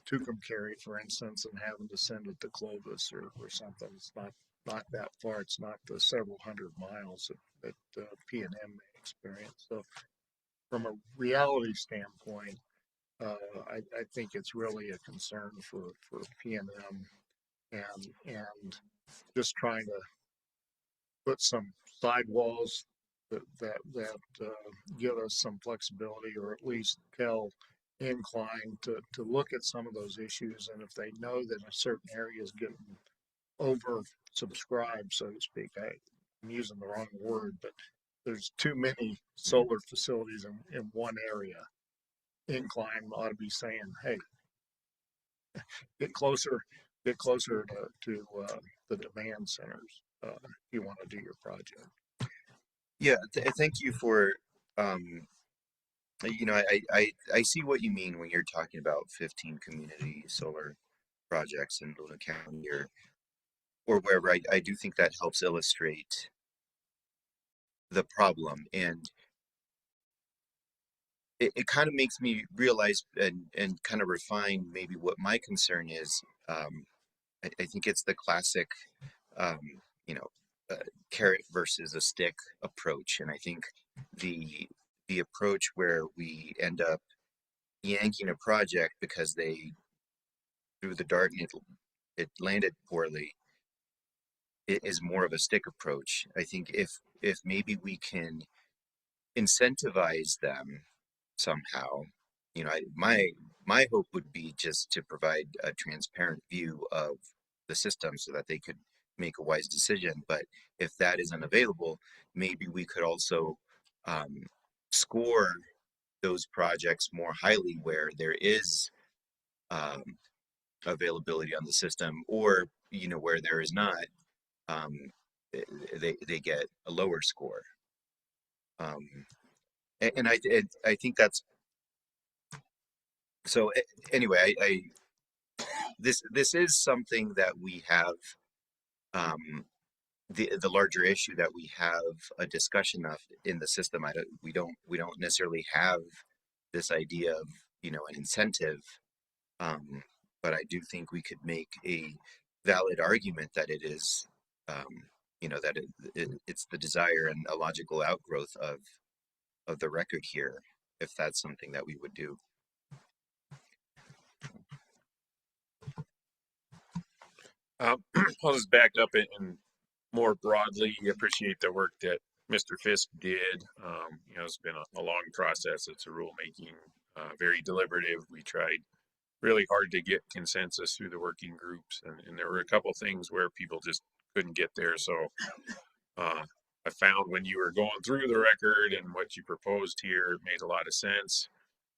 Tucumcari, for instance, and having to send it to Clovis or something. It's not that far. It's not the several hundred miles that P&M may experience. So from a reality standpoint, I think it's really a concern for P&M and just trying to put some sidewalls that give us some flexibility, or at least tell Incline to look at some of those issues. And if they know that a certain area is getting oversubscribed, so to speak, I'm using the wrong word, but there's too many solar facilities in one area, Incline ought to be saying, hey, get closer to the demand centers if you want to do your project. Yeah, thank you for, you know, I see what you mean when you're talking about 15 community solar projects in Luna County or wherever. I do think that helps illustrate the problem, and it kind of makes me realize and kind of refine maybe what my concern is. I think it's the classic, you know, carrot versus a stick approach. And I think the approach where we end up yanking a project because they threw the dart and it landed poorly, it is more of a stick approach. I think if maybe we can incentivize them somehow, you know, my hope would be just to provide a transparent view of the system so that they could make a wise decision. But if that isn't available, maybe we could also score those projects more highly where there is um, availability on the system, or where there is not, um, they get a lower score. And I think that's so. Anyway, this is something that we have. The larger issue that we have a discussion of in the system. We don't necessarily have this idea of an incentive, but I do think we could make a valid argument that it is that it's the desire and a logical outgrowth of the record here, if that's something that we would do. I'll just back up and more broadly appreciate the work that Mr. Fisk did. It's been a long process. It's a rulemaking, very deliberative. We tried really hard to get consensus through the working groups, and there were a couple things where people just couldn't get there. So I found when you were going through the record and what you proposed here, it made a lot of sense.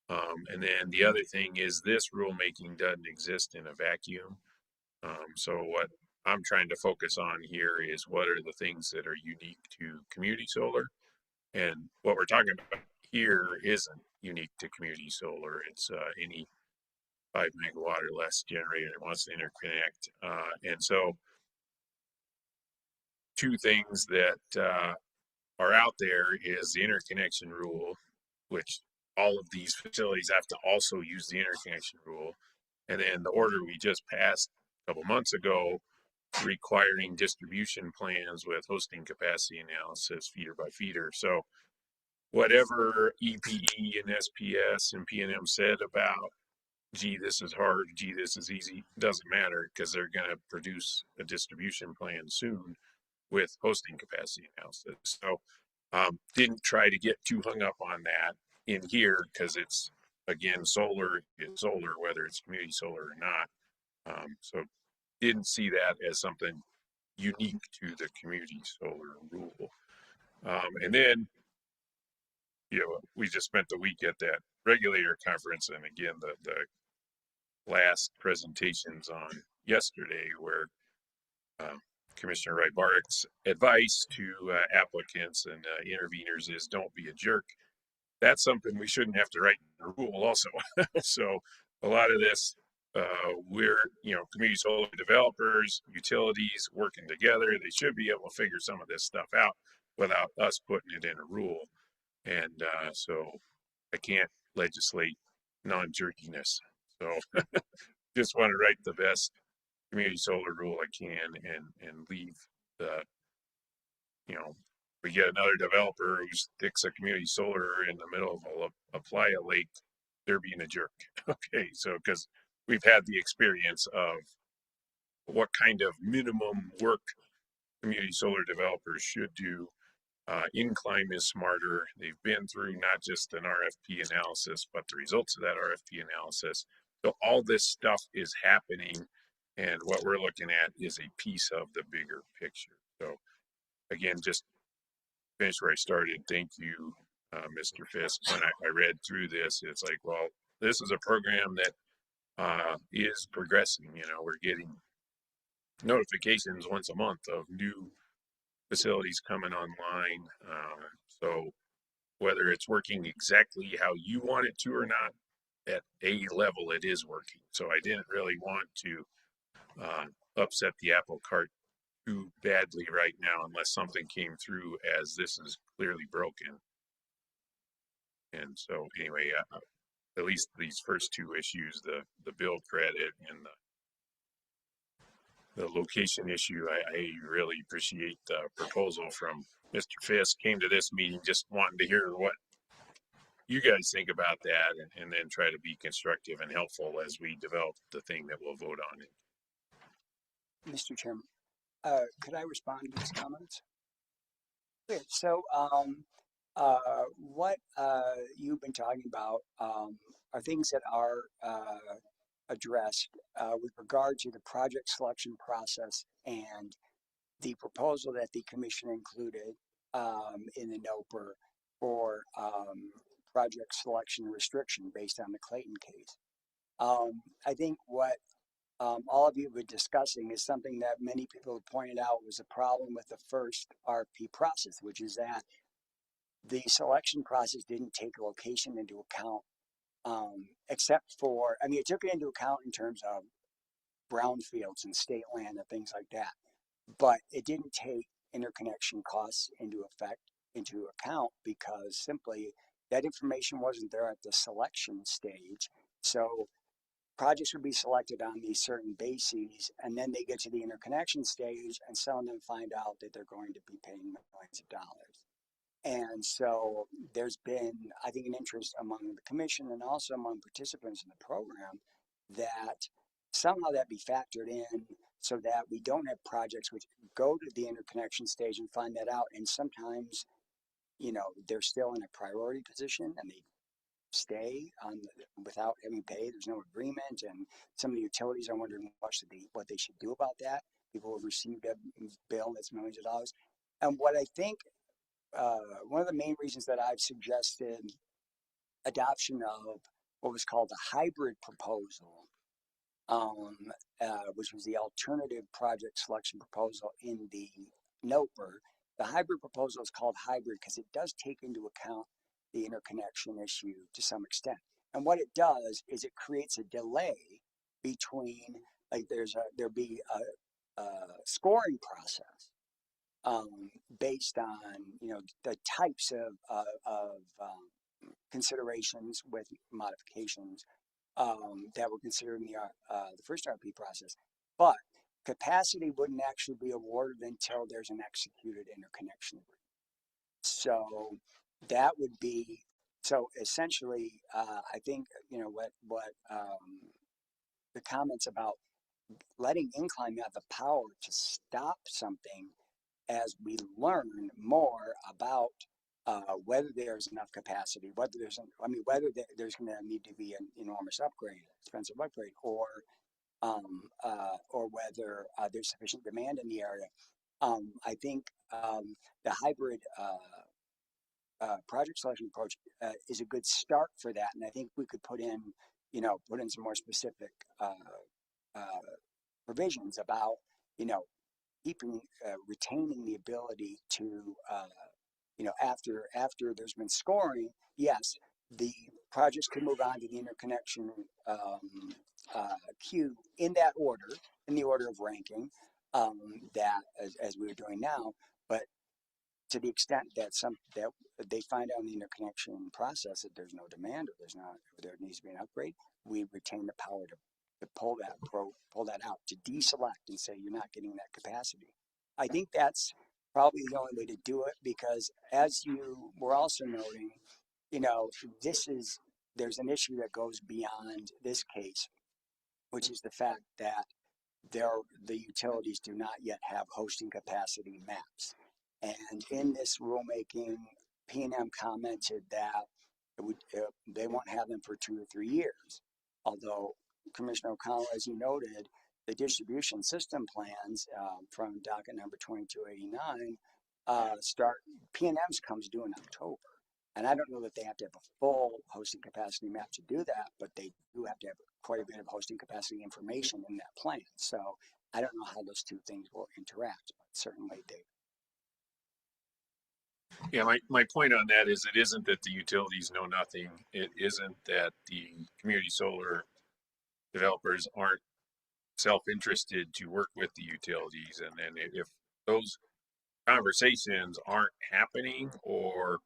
And then the other thing is this rulemaking doesn't exist in a vacuum. So what I'm trying to focus on here is what are the things that are unique to community solar. And what we're talking about here isn't unique to community solar. It's any 5 megawatt or less generator that wants to interconnect. And so two things that are out there is the interconnection rule, which all of these facilities have to also use the interconnection rule. And then the order we just passed a couple months ago requiring distribution plans with hosting capacity analysis feeder by feeder. So whatever EPE and SPS and PNM said about, gee, this is hard, gee, this is easy, doesn't matter, because they're going to produce a distribution plan soon with hosting capacity analysis. So didn't try to get too hung up on that in here, because it's, again, solar is solar, whether it's community solar or not. So didn't see that as something unique to the community solar rule. And then, we just spent the week at that regulator conference, and again, the last presentations on yesterday where Commissioner Wright-Barrick's advice to applicants and interveners is don't be a jerk. That's something we shouldn't have to write in the rule also. So a lot of this, we're, community solar developers, utilities working together. They should be able to figure some of this stuff out without us putting it in a rule. And so I can't legislate non-jerkiness. So just want to write the best community solar rule I can and leave the, we get another developer who sticks a community solar in the middle of a playa lake, they're being a jerk. Okay, so because we've had the experience of what kind of minimum work community solar developers should do. Incline is smarter. They've been through not just an RFP analysis, but the results of that RFP analysis. So all this stuff is happening, and what we're looking at is a piece of the bigger picture. So again, just finish where I started. Thank you, Mr. Fisk. When I read through this, it's like, well, this is a program that is progressing. We're getting notifications once a month of new facilities coming online. So whether it's working exactly how you want it to or not, at a level it is working. So I didn't really want to upset the apple cart too badly right now unless something came through as this is clearly broken. And so anyway, at least these first two issues, the bill credit and the location issue, I really appreciate the proposal from Mr. Fisk. Came to this meeting just wanting to hear what you guys think about that, and then try to be constructive and helpful as we develop the thing that we'll vote on. Mr. Chairman, could I respond to these comments? Okay, so what you've been talking about are things that are addressed with regard to the project selection process and the proposal that the commission included in the NOPR for project selection restriction based on the Clayton case. I think what all of you have been discussing is something that many people have pointed out was a problem with the first RFP process, which is that the selection process didn't take location into account, except for, I mean, it took it into account in terms of brownfields and state land and things like that, but it didn't take interconnection costs into account because simply that information wasn't there at the selection stage. So projects would be selected on these certain bases, and then they get to the interconnection stage, and some of them find out that they're going to be paying millions of dollars. And so there's been, I think, an interest among the commission and also among participants in the program that somehow that be factored in so that we don't have projects which go to the interconnection stage and find that out. And sometimes, you know, they're still in a priority position and they stay on without having paid. There's no agreement, and some of the utilities are wondering what they should do about that. People have received a bill that's millions of dollars. And what I think one of the main reasons that I've suggested adoption of what was called a hybrid proposal, which was the alternative project selection proposal in the NOPR. The hybrid proposal is called hybrid because it does take into account the interconnection issue to some extent. And what it does is it creates a delay between, like there'll be a scoring process based on, you know, the types of considerations with modifications that were considered in the first RP process. But capacity wouldn't actually be awarded until there's an executed interconnection agreement. So that would be, so essentially, I think, you know, what the comments about letting incline have the power to stop something as we learn more about whether there's enough capacity, whether there's going to need to be an enormous upgrade, expensive upgrade, or whether there's sufficient demand in the area. I think the hybrid project selection approach is a good start for that, and I think we could put in some more specific provisions about, you know, retaining the ability to, you know, after there's been scoring, yes, the projects can move on to the interconnection queue in that order, in the order of ranking, that as we were doing now, but to the extent that that they find out in the interconnection process that there's no demand or there needs to be an upgrade, we retain the power to pull that out, to deselect and say you're not getting that capacity. I think that's probably the only way to do it, because as you were also noting, you know, there's an issue that goes beyond this case, which is the fact that the utilities do not yet have hosting capacity maps. And in this rulemaking, P&M commented that they won't have them for 2 or 3 years. Although, Commissioner O'Connell, as you noted, the distribution system plans from docket number 2289 P&M's comes due in October. And I don't know that they have to have a full hosting capacity map to do that, but they do have to have quite a bit of hosting capacity information in that plan. So I don't know how those two things will interact, but certainly they. Yeah, my point on that is it isn't that the utilities know nothing. It isn't that the community solar developers aren't self-interested to work with the utilities. And then if those conversations aren't happening, or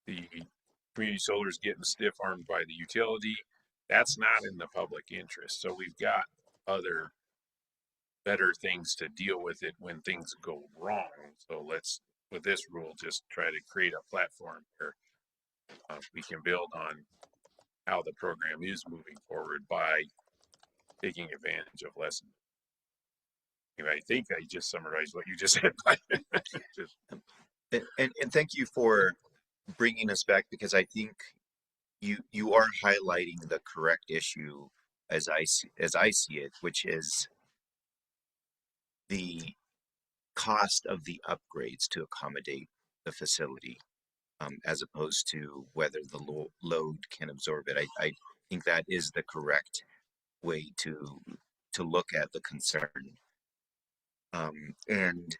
the community solar is getting stiff-armed by the utility, that's not in the public interest. So we've got other better things to deal with it when things go wrong. So let's, with this rule, just try to create a platform where we can build on how the program is moving forward by taking advantage of lessons. I think I just summarized what you just said. And thank you for bringing us back, because I think you are highlighting the correct issue as I see it, which is the cost of the upgrades to accommodate the facility, as opposed to whether the load can absorb it. I think that is the correct way to look at the concern. And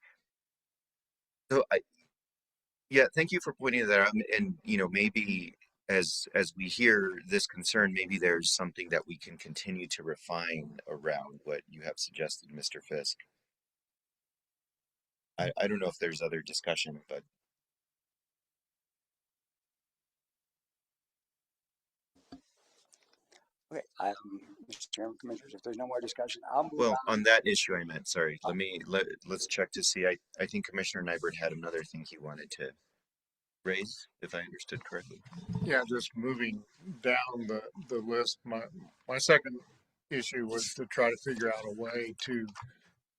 so yeah, thank you for pointing that out. And maybe as we hear this concern, maybe there's something that we can continue to refine around what you have suggested, Mr. Fisk. I don't know if there's other discussion, but Okay, Mr. Chairman, Commissioners, if there's no more discussion, I'll move well, on. on that issue I meant, sorry, let's check to see. I think Commissioner Nybert had another thing he wanted to raise, if I understood correctly. Yeah, just moving down the list. My second issue was to try to figure out a way to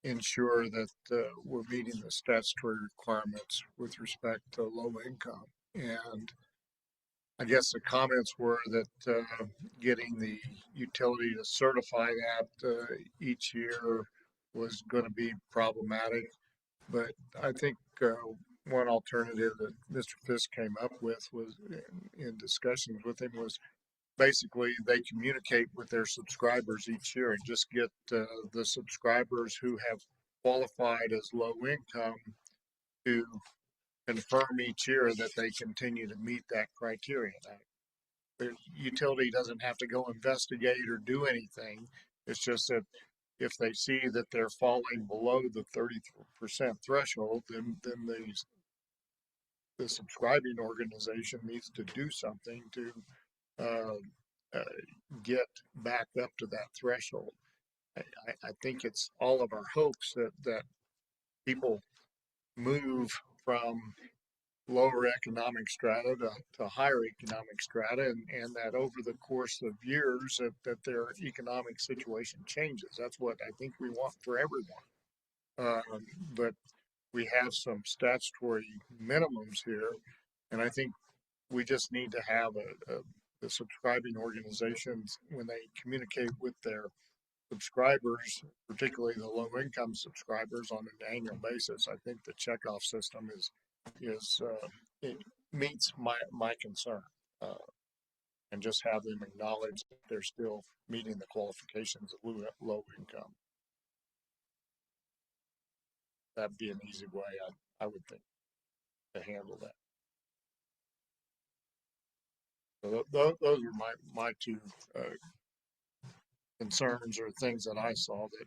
ensure that we're meeting the statutory requirements with respect to low income. And I guess the comments were that getting the utility to certify that each year was going to be problematic. But I think one alternative that Mr. Fisk came up with was in discussions with him was basically they communicate with their subscribers each year and just get the subscribers who have qualified as low income to confirm each year that they continue to meet that criteria. The utility doesn't have to go investigate or do anything. It's just that if they see that they're falling below the 30% threshold, then the subscribing organization needs to do something to get back up to that threshold. I think it's all of our hopes that people move from lower economic strata to higher economic strata, and that over the course of years that their economic situation changes. That's what I think we want for everyone. But we have some statutory minimums here, and I think we just need to have the subscribing organizations, when they communicate with their subscribers, particularly the low income subscribers, on an annual basis. I think the checkoff system it meets my concern, and just have them acknowledge that they're still meeting the qualifications of low income. That'd be an easy way, I would think, to handle that. So those are my two concerns, or things that I saw that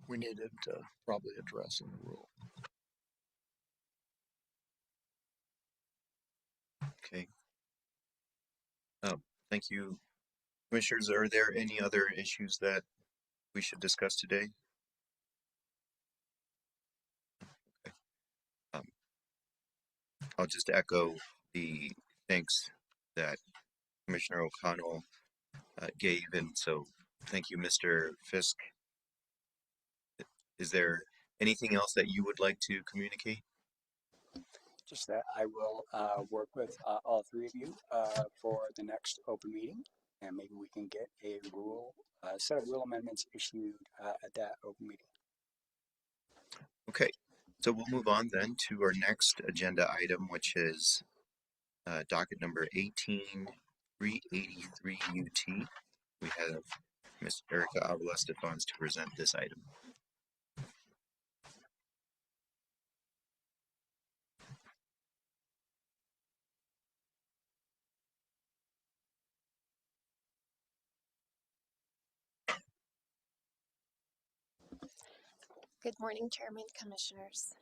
we needed to probably address in the rule. Okay. Thank you, Commissioners. Are there any other issues that we should discuss today? Okay. I'll just echo the thanks that Commissioner O'Connell gave, and so thank you, Mr. Fisk. Is there anything else that you would like to communicate? Just that I will work with all three of you for the next open meeting, and maybe we can get a set of rule amendments issued at that open meeting. Okay, so we'll move on then to our next agenda item, which is docket number 18383 UT. We have Ms. Erica Avila-Stefans to present this item. Good morning, Chairman, Commissioners.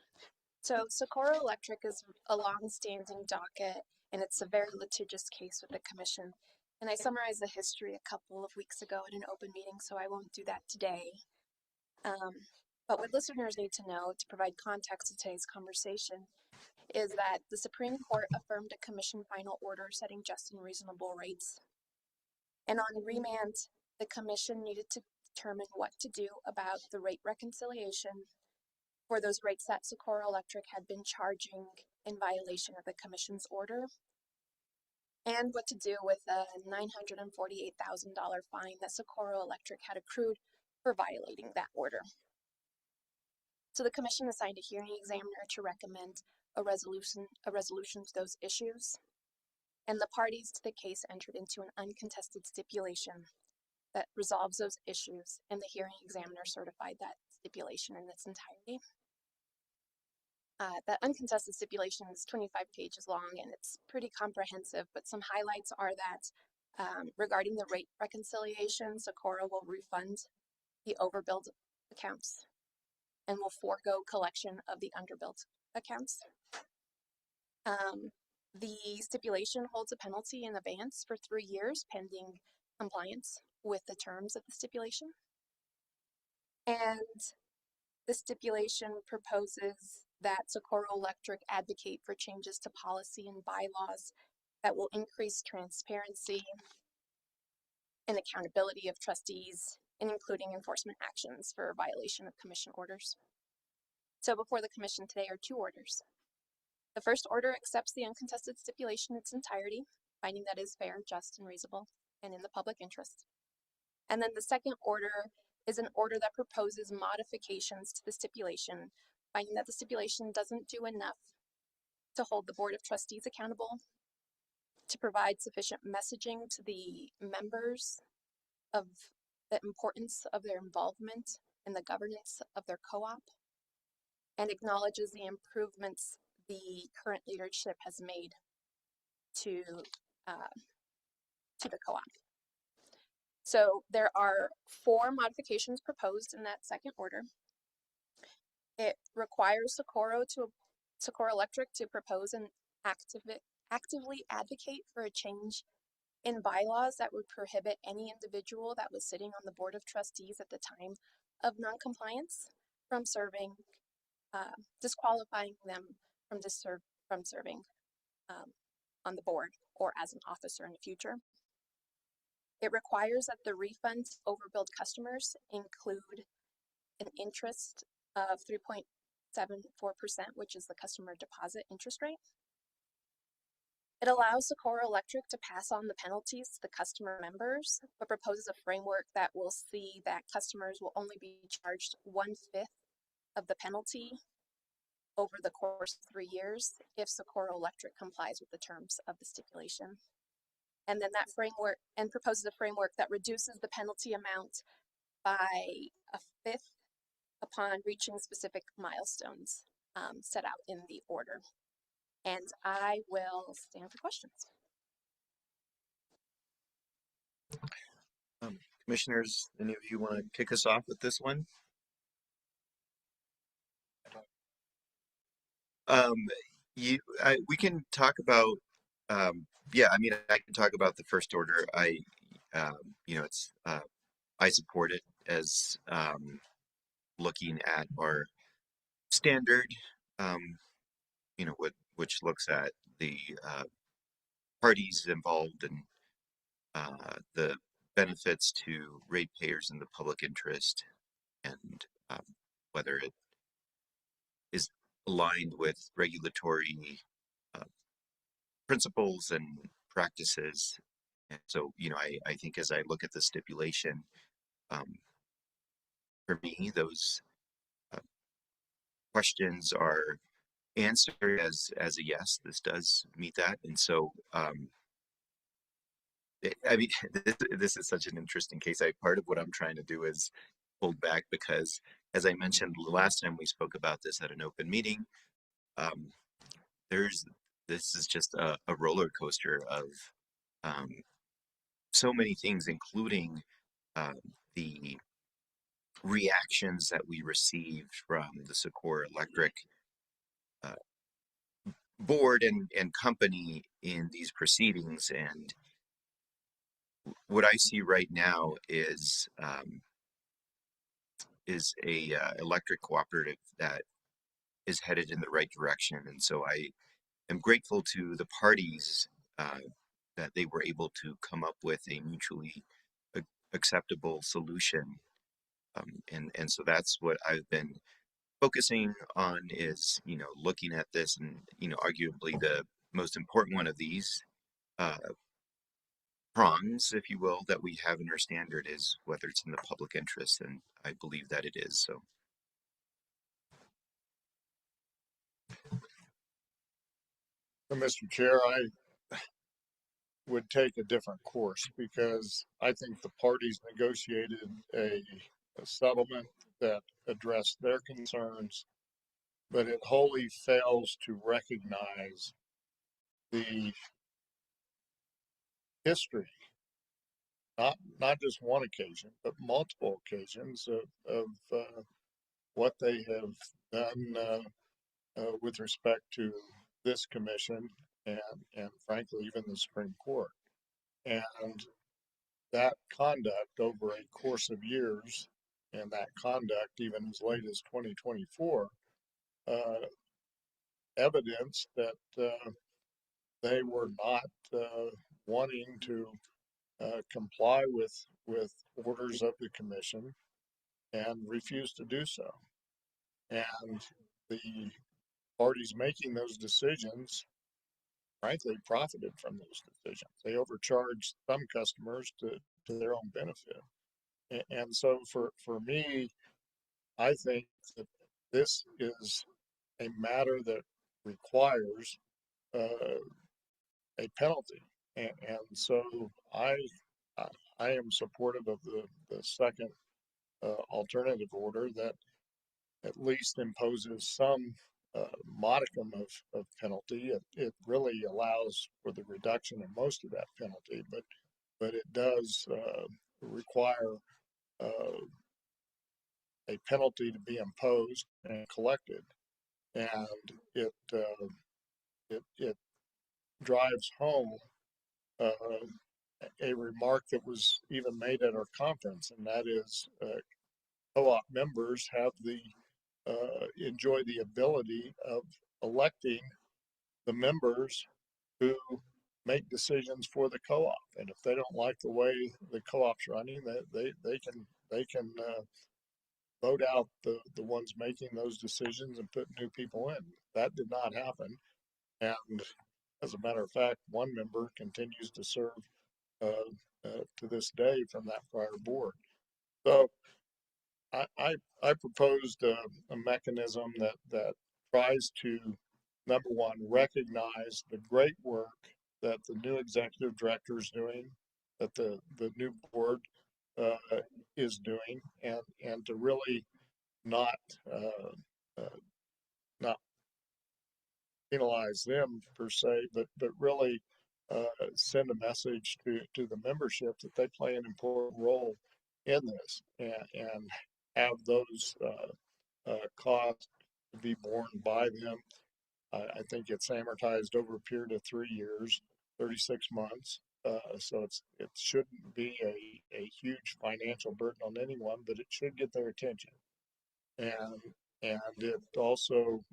So Socorro Electric is a long-standing docket, and it's a very litigious case with the Commission. And I summarized the history a couple of weeks ago in an open meeting, so I won't do that today. But what listeners need to know to provide context to today's conversation is that the Supreme Court affirmed a Commission final order setting just and reasonable rates. And on remand, the Commission needed to determine what to do about the rate reconciliation for those rates that Socorro Electric had been charging in violation of the Commission's order, and what to do with a $948,000 fine that Socorro Electric had accrued for violating that order. So the commission assigned a hearing examiner to recommend a resolution to those issues. And the parties to the case entered into an uncontested stipulation that resolves those issues, and the hearing examiner certified that stipulation in its entirety. That uncontested stipulation is 25 pages long and it's pretty comprehensive, but some highlights are that regarding the rate reconciliation, Socorro will refund the overbilled accounts and will forego collection of the underbilled accounts. The stipulation holds a penalty in advance for 3 years pending compliance with the terms of the stipulation. And the stipulation proposes that Socorro Electric advocate for changes to policy and bylaws that will increase transparency and accountability of trustees, and including enforcement actions for violation of commission orders. So before the commission today are 2 orders. The first order accepts the uncontested stipulation in its entirety, finding that it is fair, just, and reasonable, and in the public interest. And then the second order is an order that proposes modifications to the stipulation, finding that the stipulation doesn't do enough to hold the Board of Trustees accountable, to provide sufficient messaging to the members of the importance of their involvement in the governance of their co-op, and acknowledges the improvements the current leadership has made to the co-op. So there are 4 modifications proposed in that second order. It requires Socorro Electric to propose and actively advocate for a change in bylaws that would prohibit any individual that was sitting on the Board of Trustees at the time of noncompliance from serving, disqualifying them from serving on the board or as an officer in the future. It requires that the refund to overbilled customers include an interest of 3.74%, which is the customer deposit interest rate. It allows Socorro Electric to pass on the penalties to the customer members, but proposes a framework that will see that customers will only be charged 1/5 of the penalty over the course of 3 years if Socorro Electric complies with the terms of the stipulation. And then that framework, and proposes a framework that reduces the penalty amount by 1/5 upon reaching specific milestones set out in the order. And I will stand for questions. Commissioners, any of you want to kick us off with this one? We can talk about, yeah, I mean, I can talk about the first order. I support it as looking at our standard, which looks at the parties involved and the benefits to ratepayers in the public interest, and whether it is aligned with regulatory principles and practices. And so, I think as I look at the stipulation, for me, those questions are answered as a yes. This does meet that. And so, I mean, this is such an interesting case. Part of what I'm trying to do is hold back because, as I mentioned the last time we spoke about this at an open meeting, this is just a roller coaster of so many things, including the reactions that we received from the Socorro Electric board and company in these proceedings. And what I see right now is a electric cooperative that is headed in the right direction. And so I am grateful to the parties that they were able to come up with a mutually acceptable solution. And so that's what I've been focusing on, is, looking at this, and, arguably the most important one of these prongs, if you will, that we have in our standard is whether it's in the public interest, and I believe that it is. So Mr. Chair, I would take a different course because I think the parties negotiated a settlement that addressed their concerns, but it wholly fails to recognize the history, not just one occasion, but multiple occasions of what they have done with respect to this commission and frankly even the Supreme Court. And that conduct over a course of years, and that conduct even as late as 2024, evidence that they were not wanting to comply with orders of the commission and refused to do so. And the parties making those decisions, frankly, profited from those decisions. They overcharged some customers to their own benefit. And so for me, I think that this is a matter that requires a penalty. And so I am supportive of the second alternative order that at least imposes some modicum of penalty. It really allows for the reduction in most of that penalty, but it does require a penalty to be imposed and collected, and it drives home a remark that was even made at our conference, and that is co-op members have the enjoy the ability of electing the members who make decisions for the co-op, and if they don't like the way the co-op's running, they can vote out the ones making those decisions and put new people in. That did not happen, and as a matter of fact, one member continues to serve to this day from that prior board. So I proposed a mechanism that tries to, number one, recognize the great work that the new executive director is doing, that the new board is doing, and to really not not penalize them per se, but really send a message to the membership that they play an important role in this, and have those costs to be borne by them. I think it's amortized over a period of 3 years, 36 months. So it shouldn't be a huge financial burden on anyone, but it should get their attention. And it also,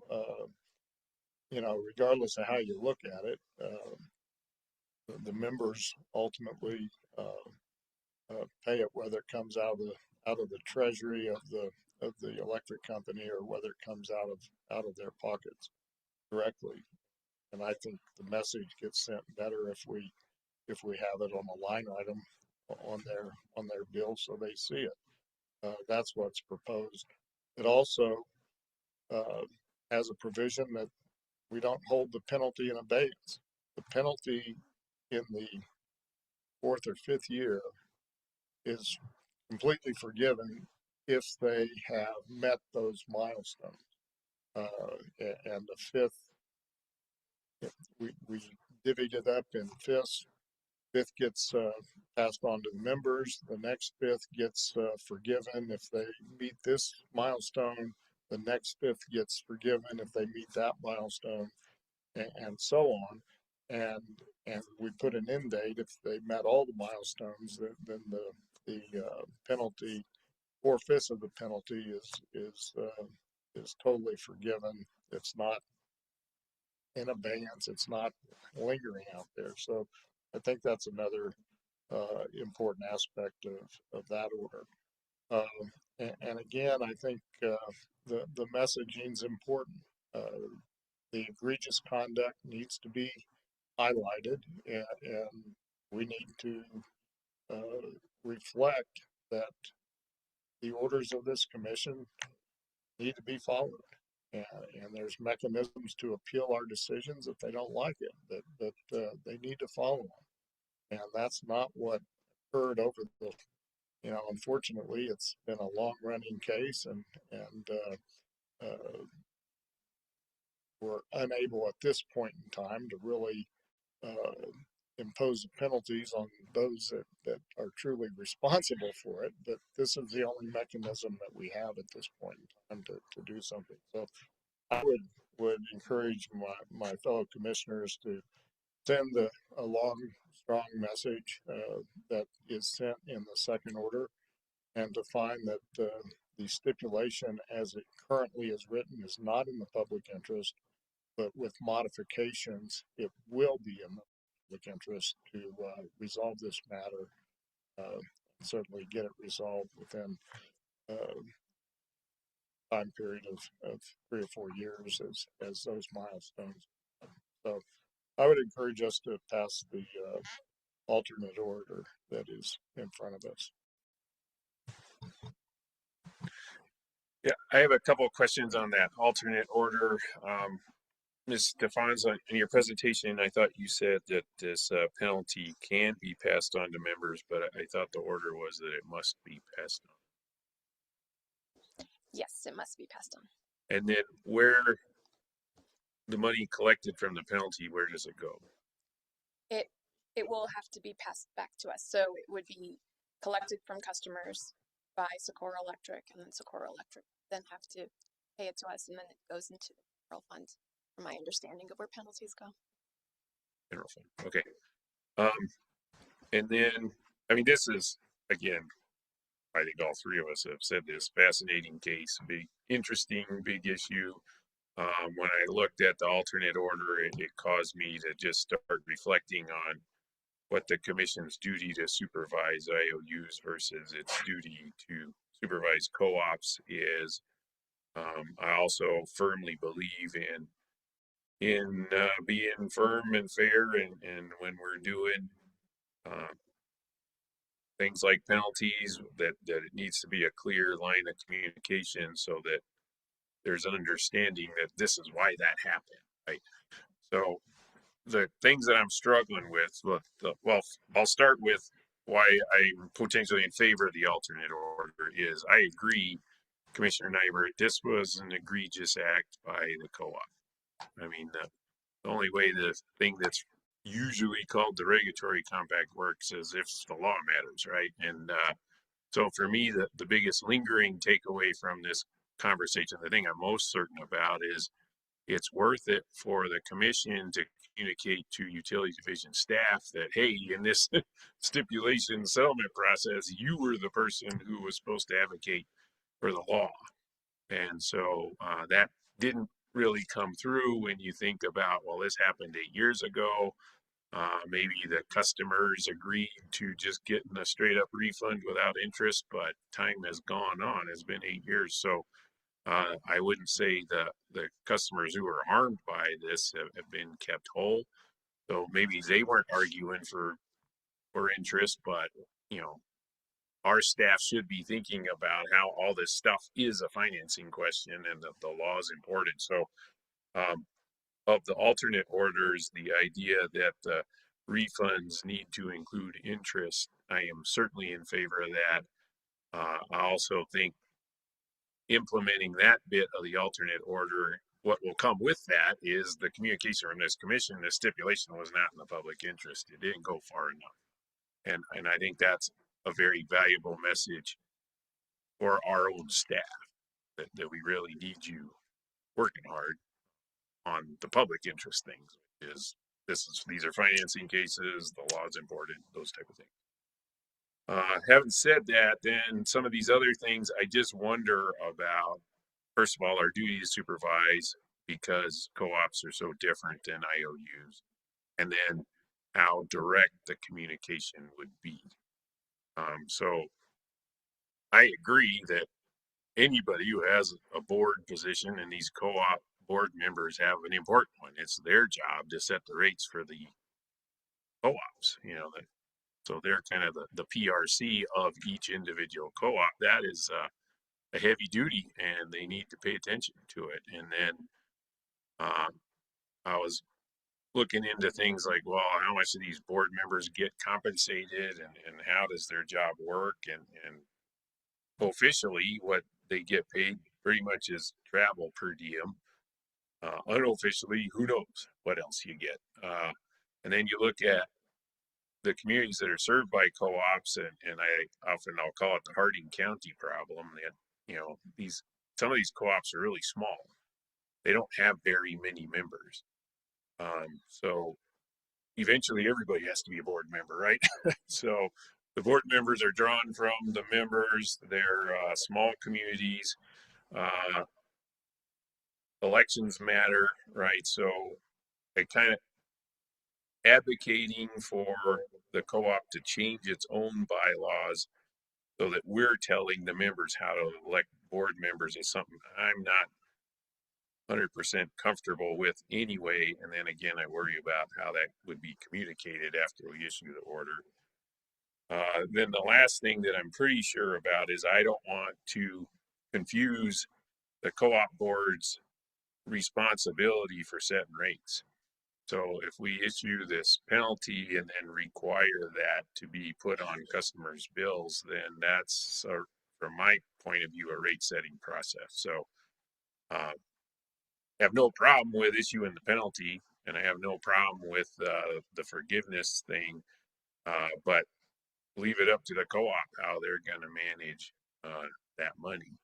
regardless of how you look at it, the members ultimately pay it, whether it comes out of the treasury of the electric company or whether it comes out of their pockets directly. And I think the message gets sent better if we have it on a line item on their bill so they see it. That's what's proposed. It also has a provision that we don't hold the penalty in abeyance. The penalty in the 4th or 5th year is completely forgiven if they have met those milestones. And the 5th, we divvied it up in 5ths. 5th gets passed on to the members. The next 5th gets forgiven if they meet this milestone. The next 5th gets forgiven if they meet that milestone, and so on. And we put an end date if they met all the milestones. Then the penalty, 4/5 of the penalty is totally forgiven. It's not in abeyance. It's not lingering out there. So I think that's another important aspect of that order. And again, I think the messaging is important. The egregious conduct needs to be highlighted, and we need to reflect that the orders of this commission need to be followed. and there's mechanisms to appeal our decisions if they don't like it, that they need to follow them. And that's not what occurred over the, unfortunately, it's been a long running case, and we're unable at this point in time to really impose penalties on those that are truly responsible for it. But this is the only mechanism that we have at this point in time to do something. So I would encourage my fellow commissioners to send a long, strong message that is sent in the second order, and to find that the stipulation as it currently is written is not in the public interest, but with modifications, it will be in the public interest to resolve this matter, certainly get it resolved within time period of 3 or 4 years as those milestones. So I would encourage us to pass the alternate order that is in front of us. Yeah, I have a couple of questions on that alternate order. Ms. Stefanza, in your presentation, I thought you said that this penalty can be passed on to members, but I thought the order was that it must be passed on. Yes, it must be passed on. And then where the money collected from the penalty, where does it go? It will have to be passed back to us. So it would be collected from customers by Socorro Electric, and then Socorro Electric then have to pay it to us, and then it goes into the general fund, from my understanding of where penalties go. General fund. Okay. And then, I mean, this is, again, I think all three of us have said this, fascinating case, big, interesting, big issue. When I looked at the alternate order, it caused me to just start reflecting on what the commission's duty to supervise IOUs versus its duty to supervise co-ops is. I also firmly believe in being firm and fair, and when we're doing things like penalties, that it needs to be a clear line of communication so that there's an understanding that this is why that happened, right? So the things that I'm struggling with, well, I'll start with why I'm potentially in favor of the alternate order is I agree, Commissioner Nyberg, this was an egregious act by the co-op. I mean, the only way the thing that's usually called the regulatory compact works is if the law matters, right? And so for me, the biggest lingering takeaway from this conversation, the thing I'm most certain about is it's worth it for the commission to communicate to utility division staff that, hey, in this stipulation settlement process, you were the person who was supposed to advocate for the law. And so that didn't really come through when you think about, well, this happened 8 years ago. Maybe the customers agreed to just getting a straight up refund without interest, but time has gone on. It's been 8 years. So I wouldn't say the customers who were harmed by this have been kept whole. So maybe they weren't arguing for interest, but our staff should be thinking about how all this stuff is a financing question and that the law is important. So of the alternate orders, the idea that the refunds need to include interest, I am certainly in favor of that. I also think implementing that bit of the alternate order, what will come with that is the communication from this commission. The stipulation was not in the public interest. It didn't go far enough. And I think that's a very valuable message for our own staff, that we really need you working hard on the public interest things. These are financing cases, the law is important, those type of things. Having said that, then some of these other things I just wonder about. First of all, our duty to supervise, because co-ops are so different than IOUs, and then how direct the communication would be. So I agree that anybody who has a board position, and these co-op board members have an important one. It's their job to set the rates for the co-ops, so they're kind of the PRC of each individual co-op. That is a heavy duty and they need to pay attention to it. And then I was looking into things like, well, how much do these board members get compensated and how does their job work? And officially, what they get paid pretty much is travel per diem. Unofficially, who knows what else you get. And then you look at the communities that are served by co-ops, and I'll call it the Harding County problem, that, you know, some of these co-ops are really small. They don't have very many members. So eventually everybody has to be a board member, right? So the board members are drawn from the members. They're small communities. Elections matter, right? So I kind of advocating for the co-op to change its own bylaws so that we're telling the members how to elect board members is something I'm not 100% comfortable with anyway. And then again, I worry about how that would be communicated after we issue the order. Then the last thing that I'm pretty sure about is I don't want to confuse the co-op board's responsibility for setting rates. So if we issue this penalty and then require that to be put on customers' bills, then that's, from my point of view, a rate setting process. So I have no problem with issuing the penalty, and I have no problem with the forgiveness thing, but leave it up to the co-op how they're going to manage that money.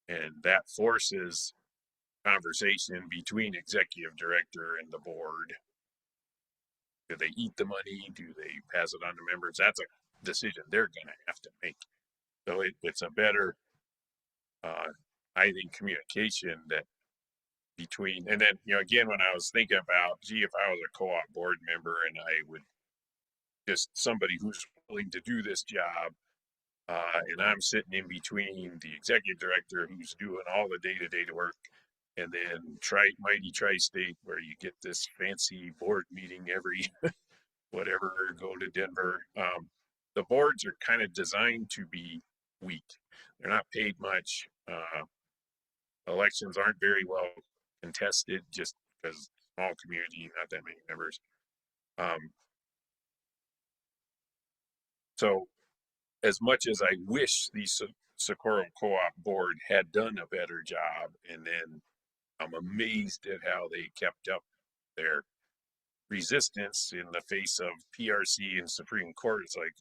And that forces conversation between executive director and the board. Do they eat the money? Do they pass it on to members? That's a decision they're going to have to make. So it's a better, I think, communication that between, and then, you know, again, when I was thinking about, gee, if I was a co-op board member and I would just somebody who's willing to do this job, and I'm sitting in between the executive director who's doing all the day-to-day work, and then mighty tri-state where you get this fancy board meeting every whatever, go to Denver. The boards are kind of designed to be weak. They're not paid much. Elections aren't very well contested just because small community, not that many members. So as much as I wish the Socorro Co-op board had done a better job, and then I'm amazed at how they kept up their resistance in the face of PRC and Supreme Court. It's like,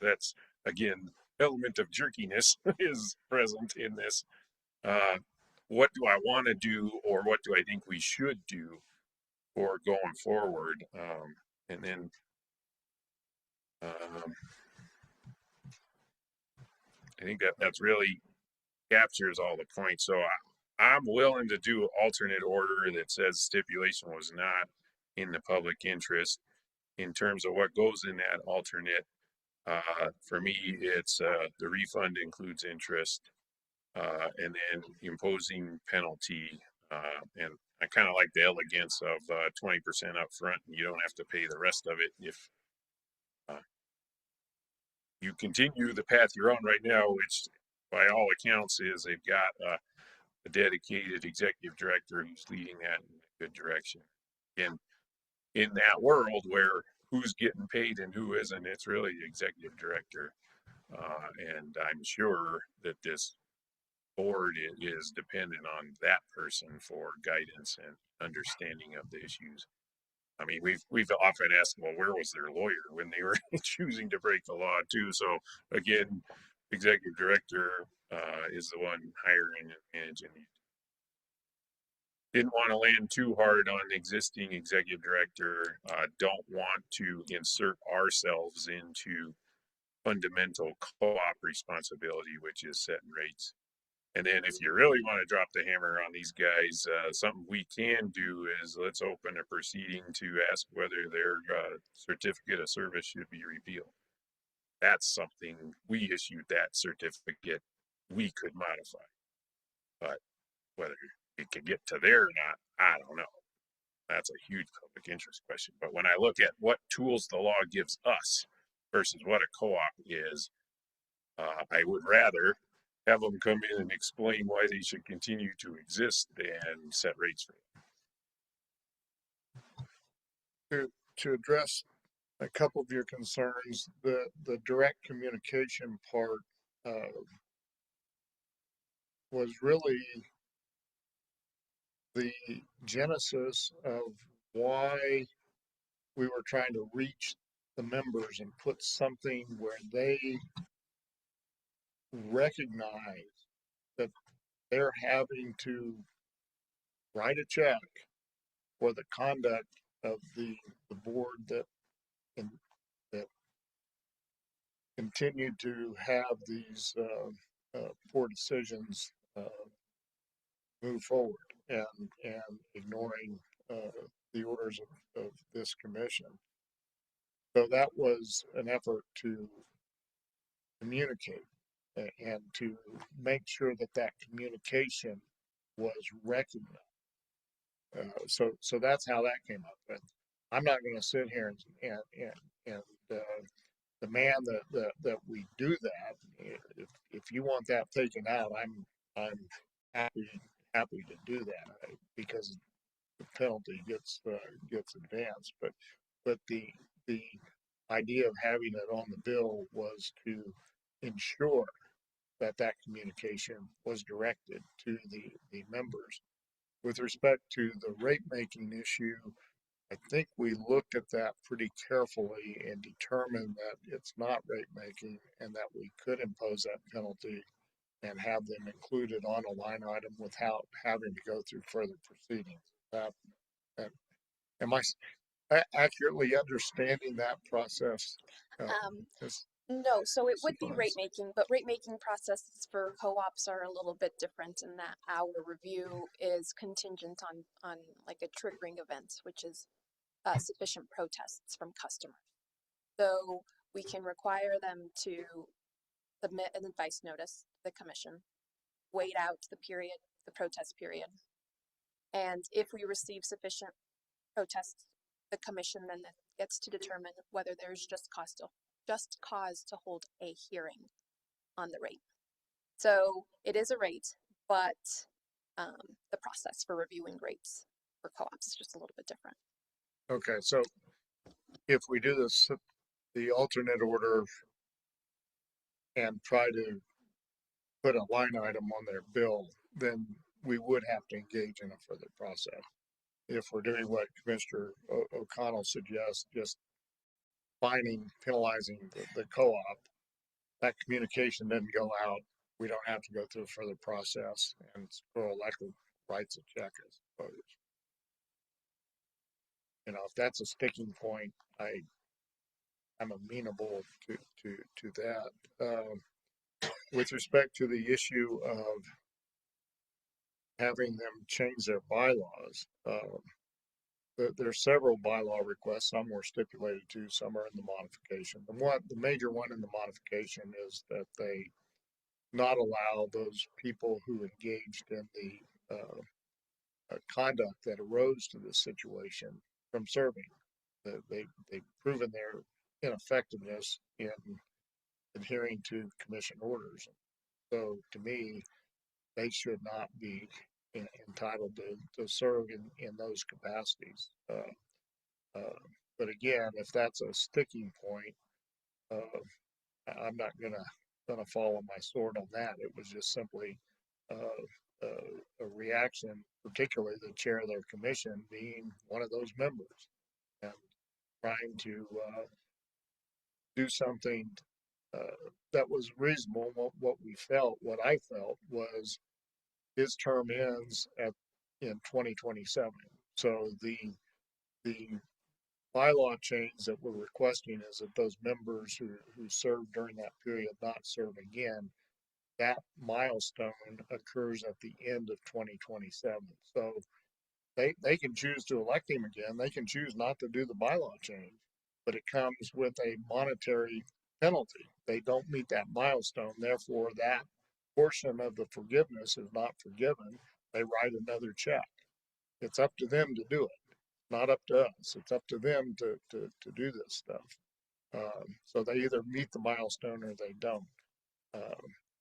that's, again, element of jerkiness is present in this. What do I want to do, or what do I think we should do for going forward? And then I think that's really captures all the points. So I'm willing to do alternate order that says stipulation was not in the public interest. In terms of what goes in that alternate, for me, it's the refund includes interest, and then imposing penalty. And I kind of like the elegance of 20% up front, and you don't have to pay the rest of it if you continue the path you're on right now, which by all accounts is they've got a dedicated executive director who's leading that in a good direction. And in that world where who's getting paid and who isn't, it's really the executive director. And I'm sure that this board is dependent on that person for guidance and understanding of the issues. I mean, we've often asked, well, where was their lawyer when they were choosing to break the law too? So again, executive director is the one hiring and managing. Didn't want to land too hard on existing executive director. Don't want to insert ourselves into fundamental co-op responsibility, which is setting rates. And then if you really want to drop the hammer on these guys, something we can do is let's open a proceeding to ask whether their certificate of service should be repealed. That's something we issued that certificate, we could modify. But whether it could get to there or not, I don't know. That's a huge public interest question. But when I look at what tools the law gives us versus what a co-op is, I would rather have them come in and explain why they should continue to exist and set rates for them. To address a couple of your concerns, the direct communication part was really the genesis of why we were trying to reach the members and put something where they recognize that they're having to write a check for the conduct of the board that continued to have these poor decisions move forward and ignoring the orders of this commission. So that was an effort to communicate and to make sure that that communication was recognized. So that's how that came up. But I'm not going to sit here and the man that we do that. If you want that taken out, I'm happy to do that because the penalty gets advanced. But the idea of having it on the bill was to ensure that that communication was directed to the members. With respect to the rate making issue, I think we looked at that pretty carefully and determined that it's not rate making and that we could impose that penalty and have them included on a line item without having to go through further proceedings. Am I accurately understanding that process? No, so it would be rate making, but rate making processes for co-ops are a little bit different in that our review is contingent on like a triggering event, which is sufficient protests from customers. So we can require them to submit an advice notice to the commission, wait out the protest period. And if we receive sufficient protests, the commission then gets to determine whether there's just cause to hold a hearing on the rate. So it is a rate, but the process for reviewing rates for co-ops is just a little bit different. Okay, so if we do this, the alternate order and try to put a line item on their bill, then we would have to engage in a further process. If we're doing what Commissioner O'Connell suggests, just penalizing the co-op, that communication didn't go out. We don't have to go through a further process, and Squirrel Electric writes a check, I suppose. If that's a sticking point, I'm amenable to that. With respect to the issue of having them change their bylaws, there are several bylaw requests. Some were stipulated to, some are in the modification. The major one in the modification is that they not allow those people who engaged in the conduct that arose to this situation from serving. They've proven their ineffectiveness in adhering to commission orders. So to me, they should not be entitled to serve in those capacities. But again, if that's a sticking point, I'm not gonna fall on my sword on that. It was just simply a reaction, particularly the chair of their commission being one of those members and trying to do something that was reasonable. What I felt was his term ends in 2027. So the bylaw change that we're requesting is that those members who served during that period not serve again. That milestone occurs at the end of 2027. So they can choose to elect him again. They can choose not to do the bylaw change, but it comes with a monetary penalty. They don't meet that milestone. Therefore, that portion of the forgiveness is not forgiven. They write another check. It's up to them to do it, not up to us. It's up to them to do this stuff. So they either meet the milestone or they don't.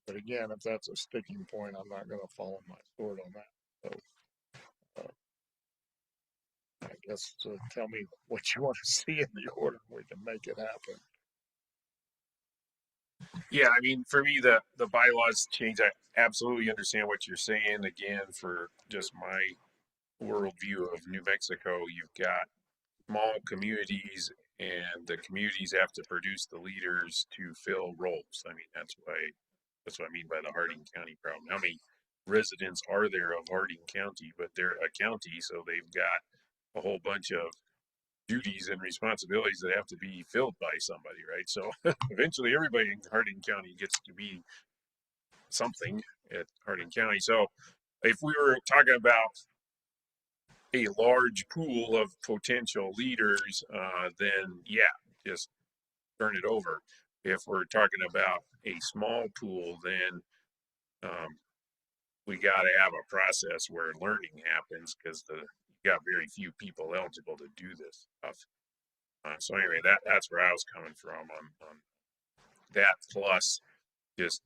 But again, if that's a sticking point, I'm not going to follow my sword on that. So I guess tell me what you want to see in the order. We can make it happen. Yeah, I mean, for me, the bylaws change. I absolutely understand what you're saying. Again, for just my worldview of New Mexico, you've got small communities, and the communities have to produce the leaders to fill roles. I mean, that's what I mean by the Harding County problem. How many residents are there of Harding County? But they're a county, so they've got a whole bunch of duties and responsibilities that have to be filled by somebody, right? So eventually everybody in Harding County gets to be something at Harding County. So if we were talking about a large pool of potential leaders, then yeah, just turn it over. If we're talking about a small pool, then we got to have a process where learning happens because you got very few people eligible to do this stuff. So anyway, that's where I was coming from on that. Plus, just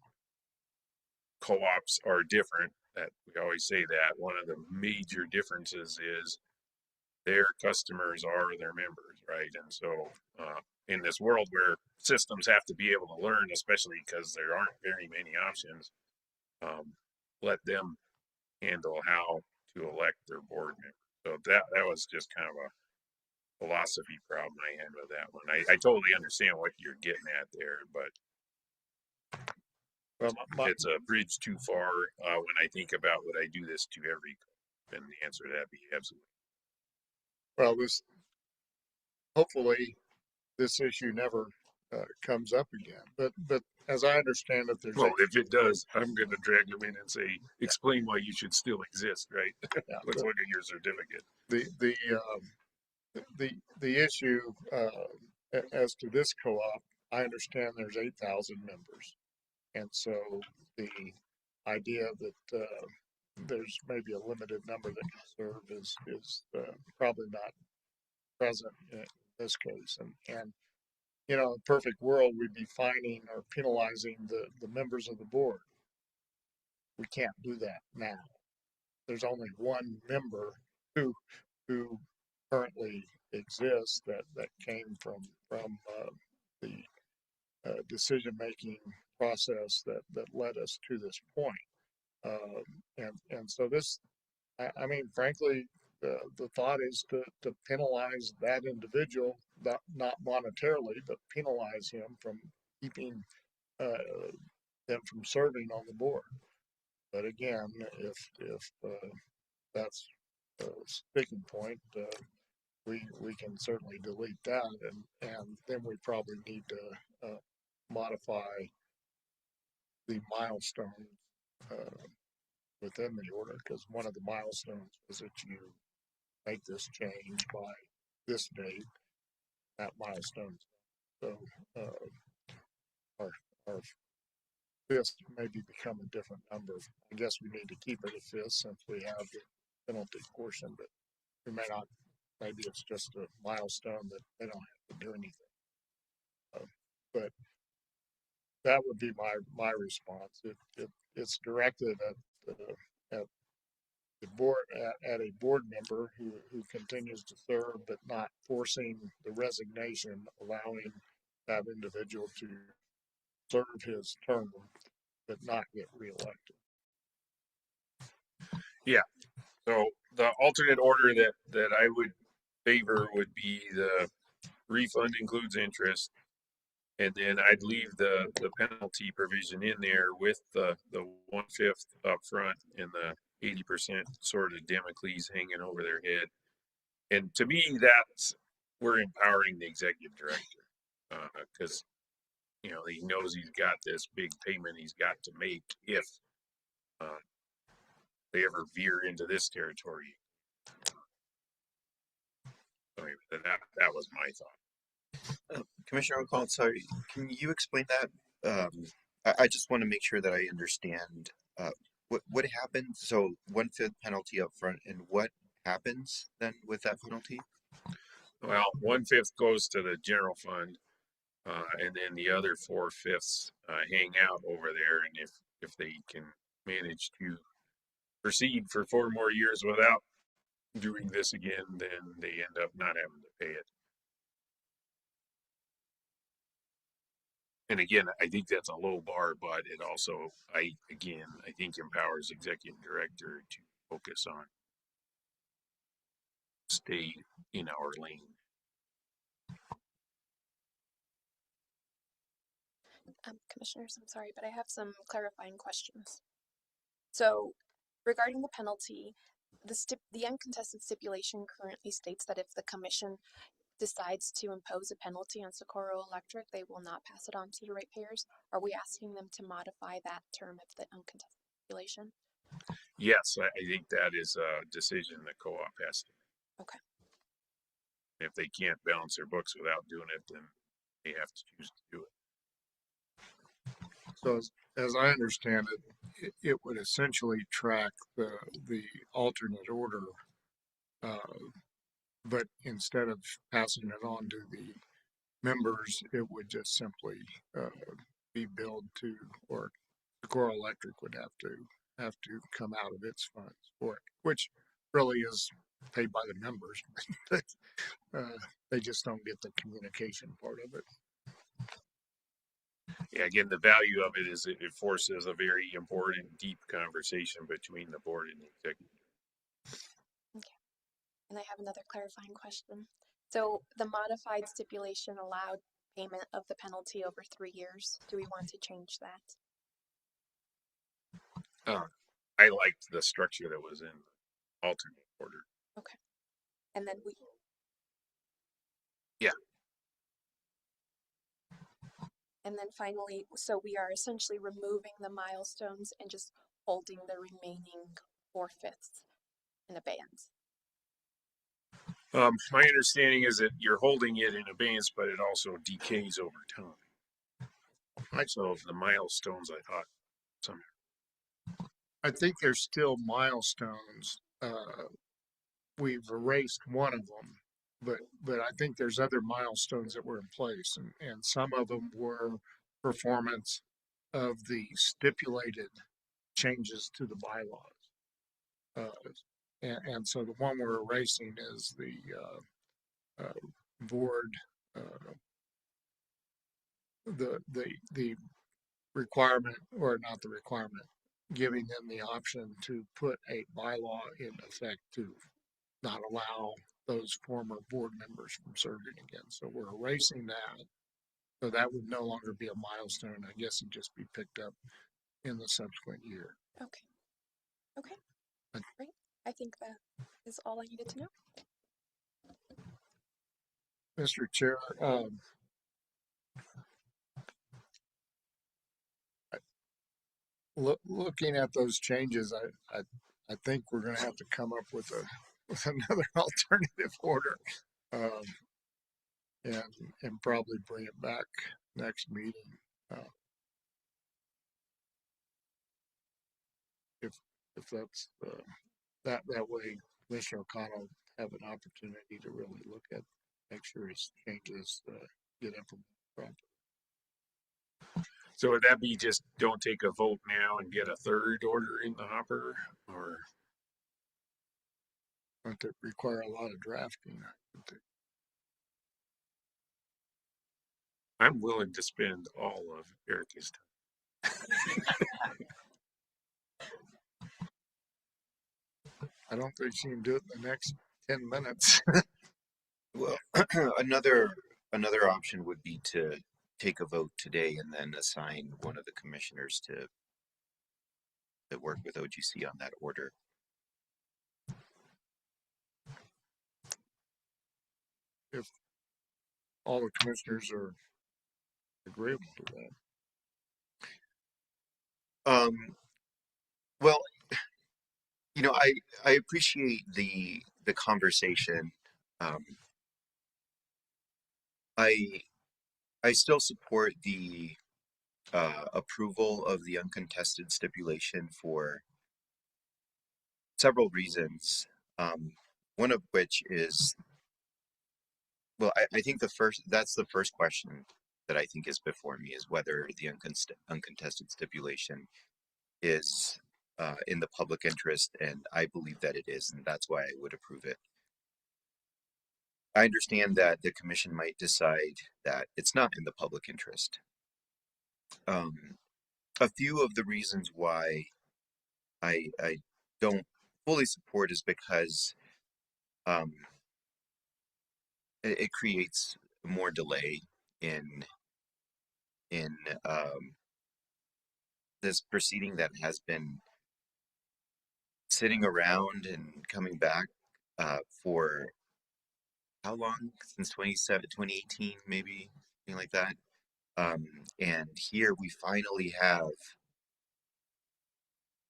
co-ops are different. That we always say that one of the major differences is their customers are their members, right? And so in this world where systems have to be able to learn, especially because there aren't very many options, let them handle how to elect their board members. So that was just kind of a philosophy problem I had with that one. I totally understand what you're getting at there, but it's a bridge too far when I think about would I do this to every, and the answer to that be absolutely. Well, hopefully this issue never comes up again. But as I understand it, there's if it does, I'm going to drag them in and say, explain why you should still exist, right? Yeah, Let's look at your certificate. The issue as to this co-op, I understand there's 8,000 members, and so the idea that there's maybe a limited number that can serve is probably not present in this case. And in a perfect world, we'd be fining or penalizing the members of the board. We can't do that now. There's only one member who currently exists that came from the decision-making process that led us to this point. And so this, I mean, frankly, the thought is to penalize that individual, not monetarily, but penalize him from keeping them from serving on the board. But again, if that's a sticking point, we can certainly delete that, and then we probably need to modify the milestone within the order, because one of the milestones is that you make this change by this date, that milestone. So our fifth maybe become a different number. I guess we need to keep it a fifth since we have the penalty portion, but we may not. Maybe it's just a milestone that they don't have to do anything. But that would be my response. It's directed at the board, at a board member who continues to serve, but not forcing the resignation, allowing that individual to serve his term, but not get reelected. Yeah. So the alternate order that I would favor would be the refund includes interest, and then I'd leave the penalty provision in there with the 1/5 up front and the 80% sort of Damocles hanging over their head. And to me, we're empowering the executive director because he knows he's got this big payment he's got to make if they ever veer into this territory. So that was my thought. Commissioner O'Connell, sorry, can you explain that? I just want to make sure that I understand what happens. So 1/5 penalty up front, and what happens then with that penalty? Well, 1/5 goes to the general fund, and then the other 4/5 hang out over there. And if they can manage to proceed for 4 more years without doing this again, then they end up not having to pay it. And again, I think that's a low bar, but it also, I think empowers executive director to focus on stay in our lane. Commissioners, I'm sorry, but I have some clarifying questions. So regarding the penalty, the uncontested stipulation currently states that if the commission decides to impose a penalty on Socorro Electric, they will not pass it on to the ratepayers. Are we asking them to modify that term of the uncontested stipulation? Yes, I think that is a decision the co-op has to make. Okay. If they can't balance their books without doing it, then they have to choose to do it. So as I understand it, it would essentially track the alternate order, but instead of passing it on to the members, it would just simply be billed to, or Socorro Electric would have to come out of its funds for it, which really is paid by the members. They just don't get the communication part of it. Yeah, again, the value of it is it forces a very important, deep conversation between the board and the executive. Okay. And I have another clarifying question. So the modified stipulation allowed payment of the penalty over 3 years. Do we want to change that? I liked the structure that was in the alternate order. Okay. And then Yeah. And then finally, so we are essentially removing the milestones and just holding the remaining 4/5 in abeyance. My understanding is that you're holding it in abeyance, but it also decays over time. So the milestones, I thought, I think there's still milestones. We've erased one of them, but I think there's other milestones that were in place, and some of them were performance of the stipulated changes to the bylaws. And so the one we're erasing is the board, the requirement, or not the requirement, giving them the option to put a bylaw in effect to not allow those former board members from serving again. So we're erasing that. So that would no longer be a milestone. I guess it'd just be picked up in the subsequent year. Okay. Okay. Great. I think that is all I needed to know. Mr. Chair, looking at those changes, I think we're going to have to come up with another alternative order, and probably bring it back next meeting. If that's that way, Commissioner O'Connell have an opportunity to really look at, make sure his changes get implemented properly. So would that be just don't take a vote now and get a third order in the hopper, or Don't it require a lot of drafting? I think. I'm willing to spend all of Erica's time. I don't think she can do it in the next 10 minutes. Well, another option would be to take a vote today and then assign one of the commissioners to work with OGC on that order. If all the commissioners are agreeable to that. Well, I appreciate the conversation. I still support the approval of the uncontested stipulation for several reasons. One of which is, well, I think that's the first question that I think is before me, is whether the uncontested stipulation is in the public interest, and I believe that it is, and that's why I would approve it. I understand that the commission might decide that it's not in the public interest. A few of the reasons why I don't fully support is because it creates more delay in this proceeding that has been sitting around and coming back for how long? Since 2018, maybe, something like that. And here we finally have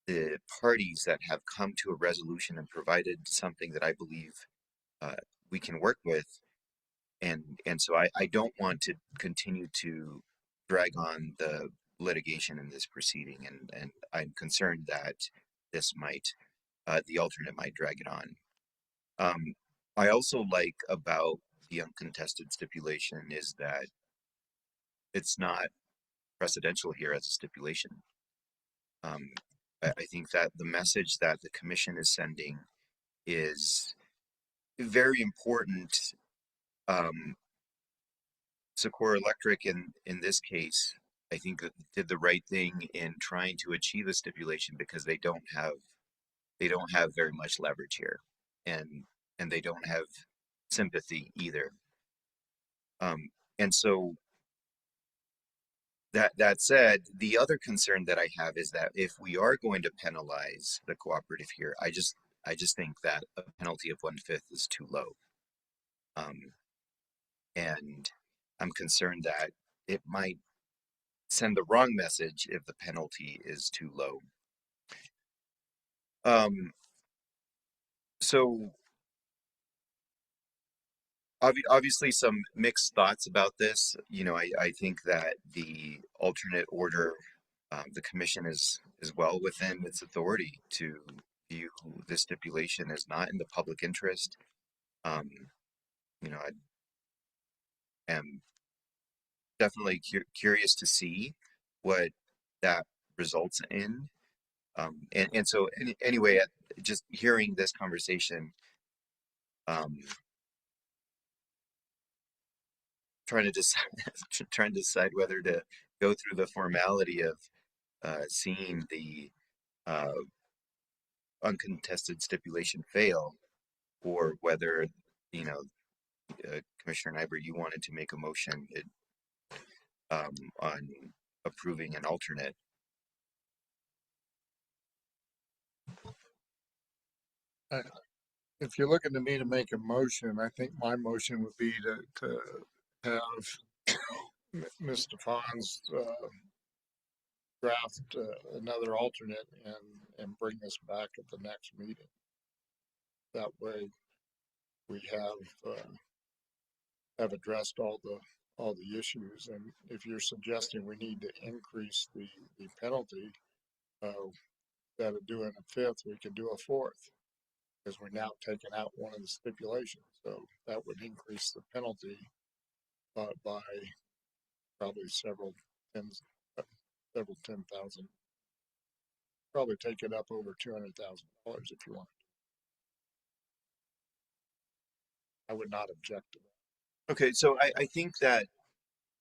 the parties that have come to a resolution and provided something that I believe we can work with. And so I don't want to continue to drag on the litigation in this proceeding, and I'm concerned that this might, the alternate might drag it on. I also like about the uncontested stipulation is that it's not precedential here as a stipulation. I think that the message that the commission is sending is very important. Socorro Electric in this case, I think did the right thing in trying to achieve a stipulation because they don't have very much leverage here, and they don't have sympathy either. And so that said, the other concern that I have is that if we are going to penalize the cooperative here, I just think that a penalty of 1/5 is too low. And I'm concerned that it might send the wrong message if the penalty is too low. So obviously some mixed thoughts about this. You know, I think that the alternate order, the commission is well within its authority to view this stipulation as not in the public interest. You know, I am definitely curious to see what that results in. And so anyway, just hearing this conversation, trying to decide whether to go through the formality of seeing the uncontested stipulation fail, or whether, you know, Commissioner Nyberg, you wanted to make a motion on approving an alternate. If you're looking to me to make a motion, I think my motion would be to have Ms. Stefan's draft another alternate and bring this back at the next meeting. That way we have addressed all the issues. And if you're suggesting we need to increase the penalty, instead of doing a 5th, we could do a 4th, because we're now taking out one of the stipulations. So that would increase the penalty by probably several 10,000. Probably take it up over $200,000 if you want. I would not object to that. Okay, so I think that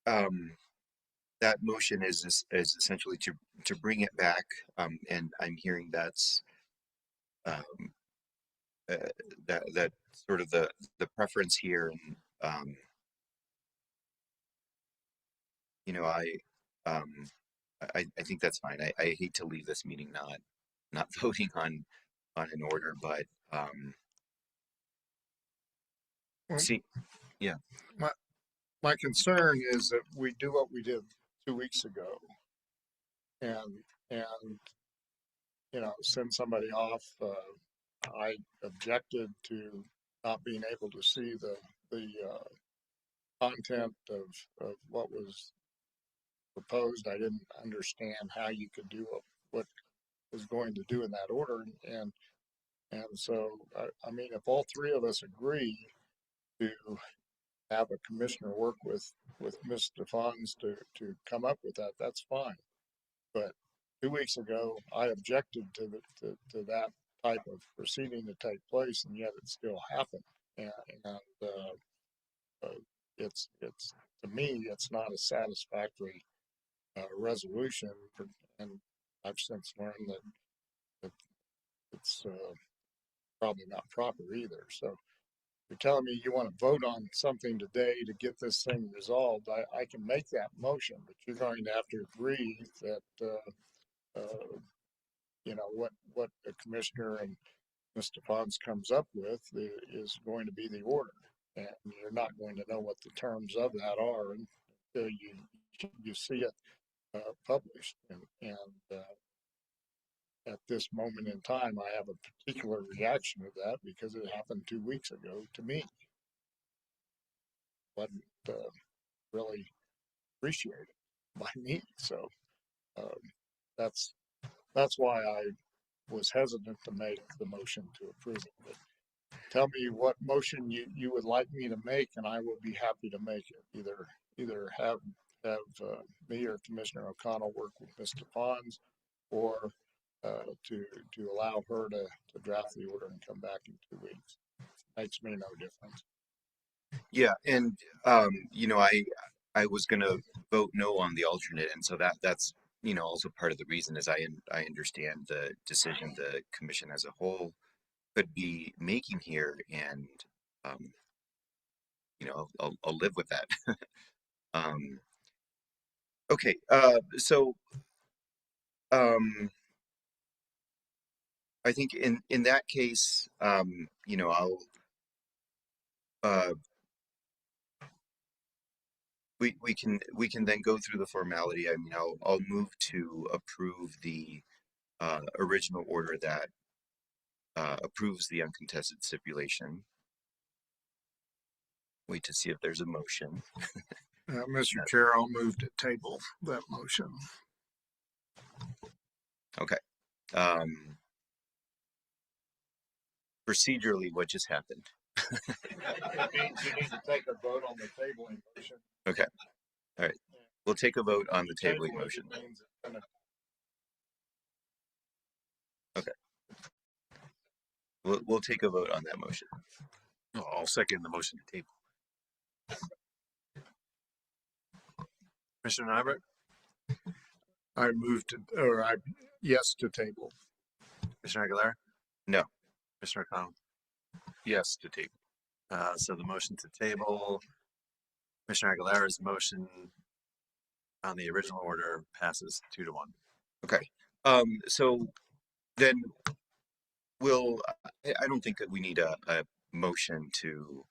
that motion is essentially to bring it back, and I'm hearing that's that sort of the preference here, and you know, I think that's fine. I hate to leave this meeting not voting on an order, but see, yeah. My concern is that we do what we did 2 weeks ago, and you know, send somebody off. I objected to not being able to see the content of what was proposed. I didn't understand how you could do what was going to do in that order, and so I mean, if all three of us agree to have a commissioner work with Ms. Stefans to come up with that, that's fine. But 2 weeks ago, I objected to that type of proceeding to take place, and yet it still happened. And it's to me, it's not a satisfactory resolution, and I've since learned that it's probably not proper either. So you're telling me you want to vote on something today to get this thing resolved. I can make that motion, but you're going to have to agree that you know what the commissioner and Mr. Pons comes up with is going to be the order, and you're not going to know what the terms of that are until you see it published. And at this moment in time, I have a particular reaction to that because it happened 2 weeks ago to me. Wasn't really appreciated by me, so um, that's why I was hesitant to make the motion to approve it. But tell me what motion you would like me to make, and I will be happy to make it. Either have me or Commissioner O'Connell work with Mr. Pons, or to allow her to draft the order and come back in 2 weeks. Makes me no difference. Yeah, and you know, I was gonna vote no on the alternate, and so that's you know also part of the reason is I understand the decision the commission as a whole could be making here, and you know I'll live with that. Okay, so I think in that case, you know, I'll we can then go through the formality. I mean, I'll move to approve the original order that approves the uncontested stipulation. Wait to see if there's a motion. Mr. Chair, I'll move to table that motion. Okay. Procedurally, what just happened? It means you need to take a vote on the tabling motion. Okay. All right. We'll take a vote on the tabling motion. Okay. We'll take a vote on that motion. Oh, I'll second the motion to table. Commissioner Nyberg? I moved to, or I yes to table. Commissioner Aguilera? No. Commissioner O'Connell? Yes to table. So the motion to table, Commissioner Aguilera's motion on the original order passes 2-1. Okay. So then we'll, I don't think that we need a motion to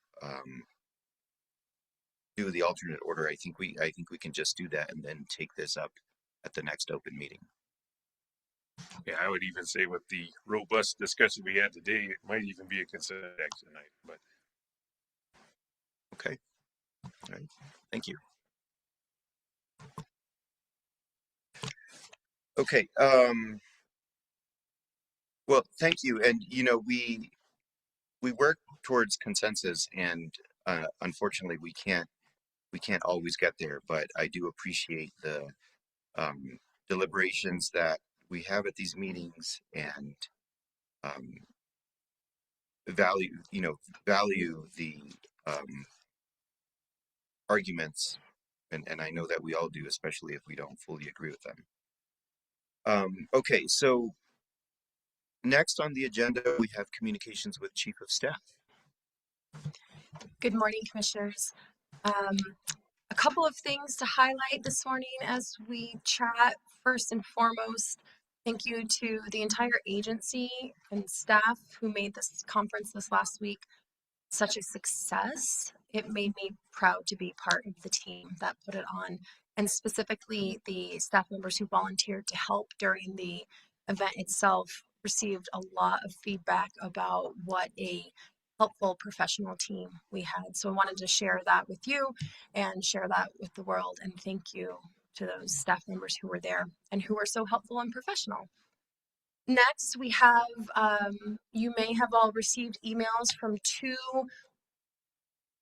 do the alternate order. I think we can just do that and then take this up at the next open meeting. Yeah, I would even say with the robust discussion we had today, it might even be a consent action item, but. Okay. All right. Thank you. Okay. Well, thank you. And you know, we work towards consensus, and unfortunately, we can't always get there. But I do appreciate the deliberations that we have at these meetings, and value the arguments, and I know that we all do, especially if we don't fully agree with them. Okay, so next on the agenda, we have communications with Chief of Staff. Good morning, Commissioners. A couple of things to highlight this morning as we chat. First and foremost, thank you to the entire agency and staff who made this conference this last week such a success. It made me proud to be part of the team that put it on, and specifically the staff members who volunteered to help during the event itself received a lot of feedback about what a helpful professional team we had. So I wanted to share that with you and share that with the world, and thank you to those staff members who were there and who were so helpful and professional. Next, we have, you may have all received emails from two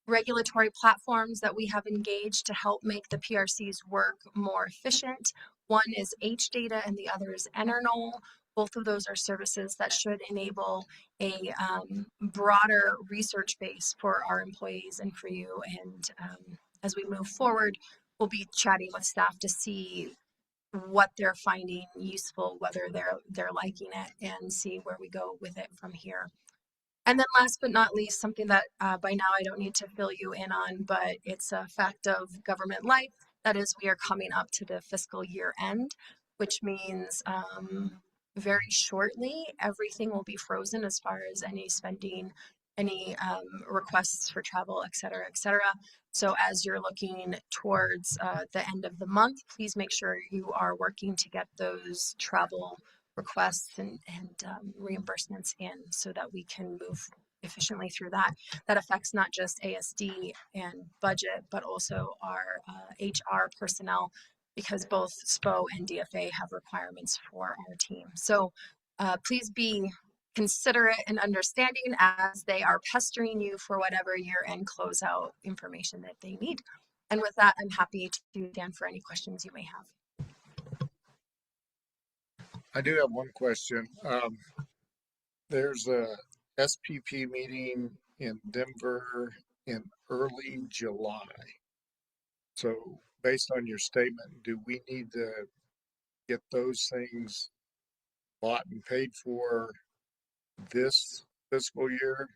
regulatory platforms that we have engaged to help make the PRC's work more efficient. One is HData and the other is Enernol. Both of those are services that should enable a broader research base for our employees and for you. And as we move forward, we'll be chatting with staff to see what they're finding useful, whether they're liking it, and see where we go with it from here. And then last but not least, something that by now I don't need to fill you in on, but it's a fact of government life. That is, we are coming up to the fiscal year end, which means very shortly everything will be frozen as far as any spending, any requests for travel, et cetera, et cetera. So as you're looking towards the end of the month, please make sure you are working to get those travel requests and reimbursements in so that we can move efficiently through that. That affects not just ASD and budget, but also our HR personnel, because both SPO and DFA have requirements for our team. So please be considerate and understanding as they are pestering you for whatever year-end closeout information that they need. And with that, I'm happy to stand for any questions you may have. I do have one question. There's a SPP meeting in Denver in early July. So based on your statement, do we need to get those things bought and paid for this fiscal year?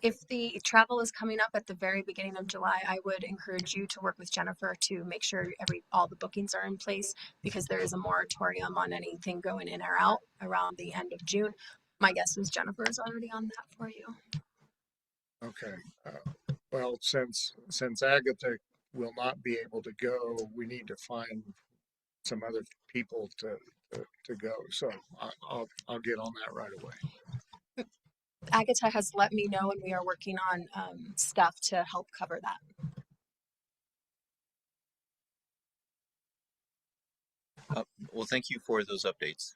If the travel is coming up at the very beginning of July, I would encourage you to work with Jennifer to make sure all the bookings are in place, because there is a moratorium on anything going in or out around the end of June. My guess is Jennifer is already on that for you. Okay. Well, since Agatha will not be able to go, we need to find some other people to go. So I'll get on that right away. Agatha has let me know, and we are working on stuff to help cover that. Well, thank you for those updates.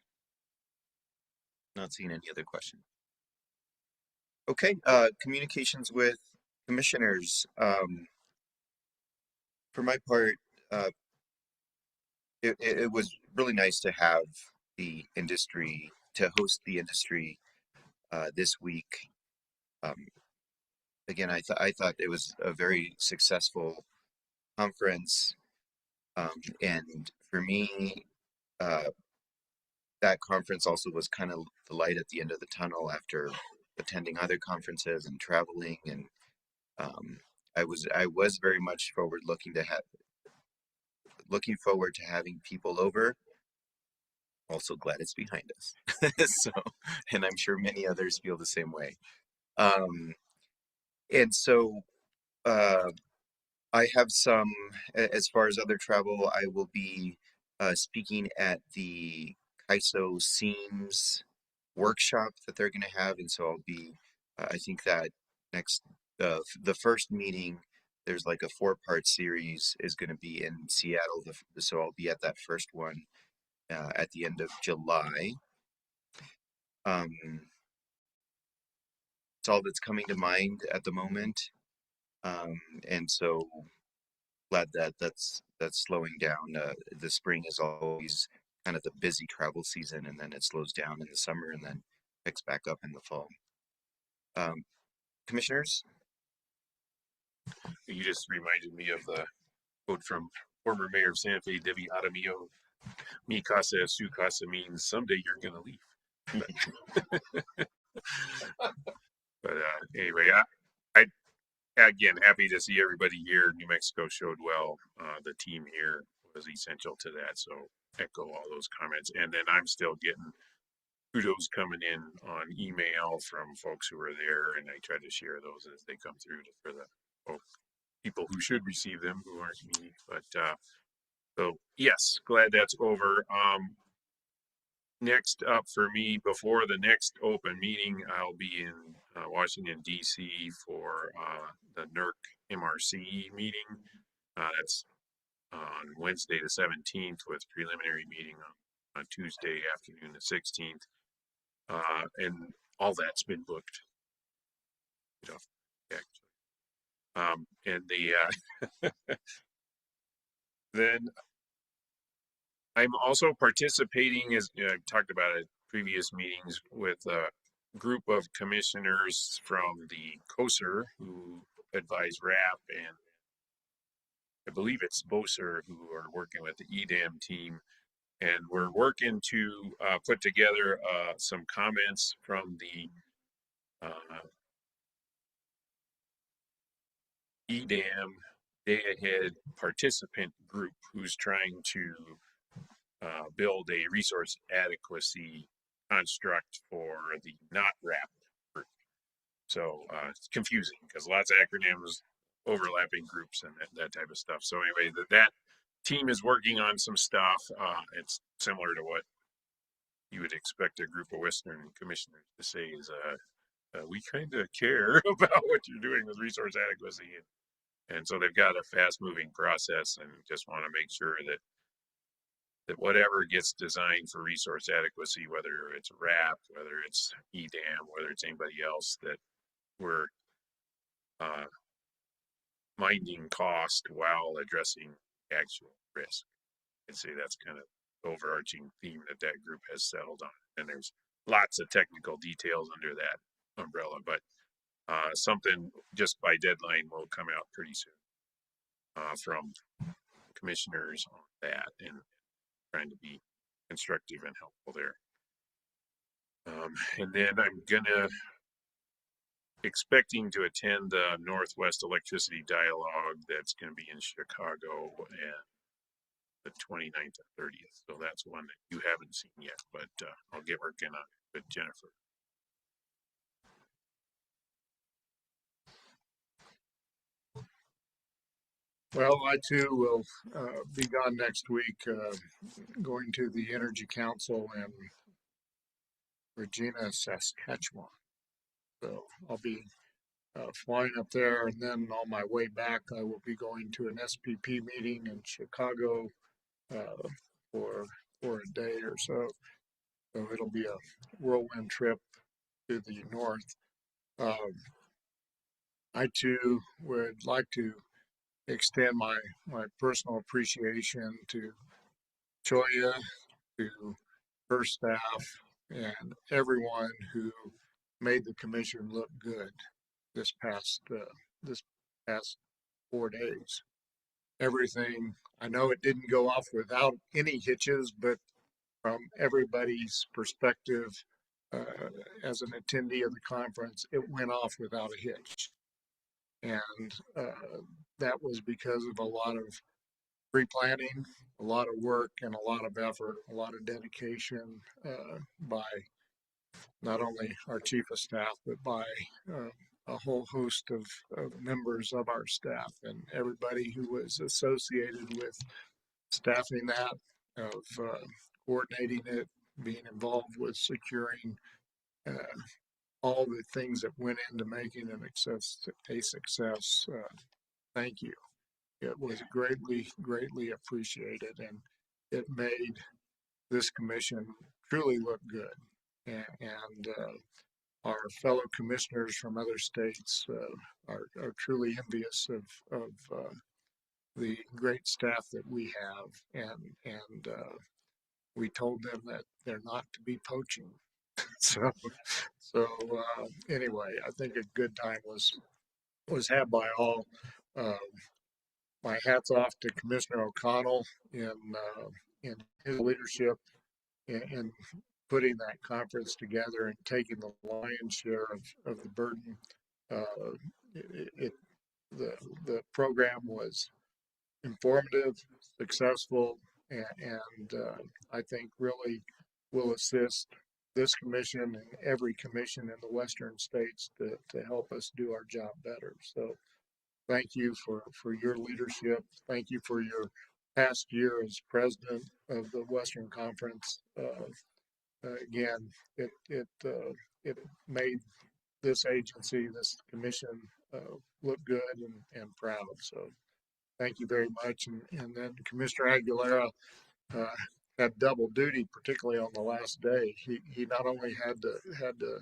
Not seeing any other question. Okay, communications with commissioners. For my part, it was really nice to have the industry, to host the industry this week. Again, I thought it was a very successful conference, and for me, that conference also was kind of the light at the end of the tunnel after attending other conferences and traveling, and I was very much looking forward to having people over. Also glad it's behind us. So, and I'm sure many others feel the same way. And so I have some, as far as other travel, I will be speaking at the CAISO SEAMS workshop that they're going to have. And so I'll be, I think that the first meeting, there's like a 4-part series, is going to be in Seattle. So I'll be at that first one at the end of July. It's all that's coming to mind at the moment. And so glad that that's slowing down. The spring is always kind of the busy travel season, and then it slows down in the summer and then picks back up in the fall. Commissioners? You just reminded me of the quote from former mayor of Santa Fe, Debbie Adamillo. Mi casa es su casa means someday you're going to leave. But anyway, I again, happy to see everybody here. New Mexico showed well. The team here was essential to that. So echo all those comments. And then I'm still getting kudos coming in on email from folks who are there, and I try to share those as they come through for the people who should receive them who aren't me. But so yes, glad that's over. Next up for me, before the next open meeting, I'll be in Washington, D.C. for the NMPRC meeting. That's on Wednesday the 17th, with preliminary meeting on Tuesday afternoon the 16th. And all that's been booked. And then I'm also participating, as you know, I've talked about at previous meetings, with a group of commissioners from the COSER who advise RAP, and I believe it's BOSER who are working with the EDAM team. And we're working to put together some comments from the EDAM Day Ahead participant group who's trying to build a resource adequacy construct for the not RAP group. So it's confusing because lots of acronyms, overlapping groups, and that type of stuff. So anyway, that team is working on some stuff. It's similar to what you would expect a group of Western commissioners to say is, we kind of care about what you're doing with resource adequacy. And so they've got a fast moving process and just want to make sure that whatever gets designed for resource adequacy, whether it's RAP, whether it's EDAM, whether it's anybody else, that we're minding cost while addressing actual risk. I'd say that's kind of the overarching theme that group has settled on. And there's lots of technical details under that umbrella, but something just by deadline will come out pretty soon from commissioners on that, and trying to be constructive and helpful there. And then I'm expecting to attend the Northwest Electricity Dialogue that's going to be in Chicago and the 29th and 30th. So that's one that you haven't seen yet, but I'll get working on it with Jennifer. Well, I too will be gone next week, going to the Energy Council in Regina, Saskatchewan. So I'll be flying up there, and then on my way back, I will be going to an SPP meeting in Chicago for a day or so. So it'll be a whirlwind trip to the north. I too would like to extend my personal appreciation to Choya, to her staff, and everyone who made the commission look good this past 4 days. Everything, I know it didn't go off without any hitches, but from everybody's perspective, as an attendee of the conference, it went off without a hitch. And that was because of a lot of pre-planning, a lot of work, and a lot of effort, a lot of dedication by not only our chief of staff, but by a whole host of members of our staff and everybody who was associated with staffing that, of coordinating it, being involved with securing all the things that went into making a success. Thank you. It was greatly appreciated, and it made this commission truly look good. And our fellow commissioners from other states are truly envious of the great staff that we have, and we told them that they're not to be poaching. So anyway, I think a good time was had by all. My hat's off to Commissioner O'Connell in his leadership in putting that conference together and taking the lion's share of the burden. The program was informative, successful, and I think really will assist this commission and every commission in the western states to help us do our job better. So thank you for your leadership. Thank you for your past year as president of the Western Conference. Again, it made this agency, this commission, look good and proud. So thank you very much. And then Commissioner Aguilera had double duty, particularly on the last day. He not only had to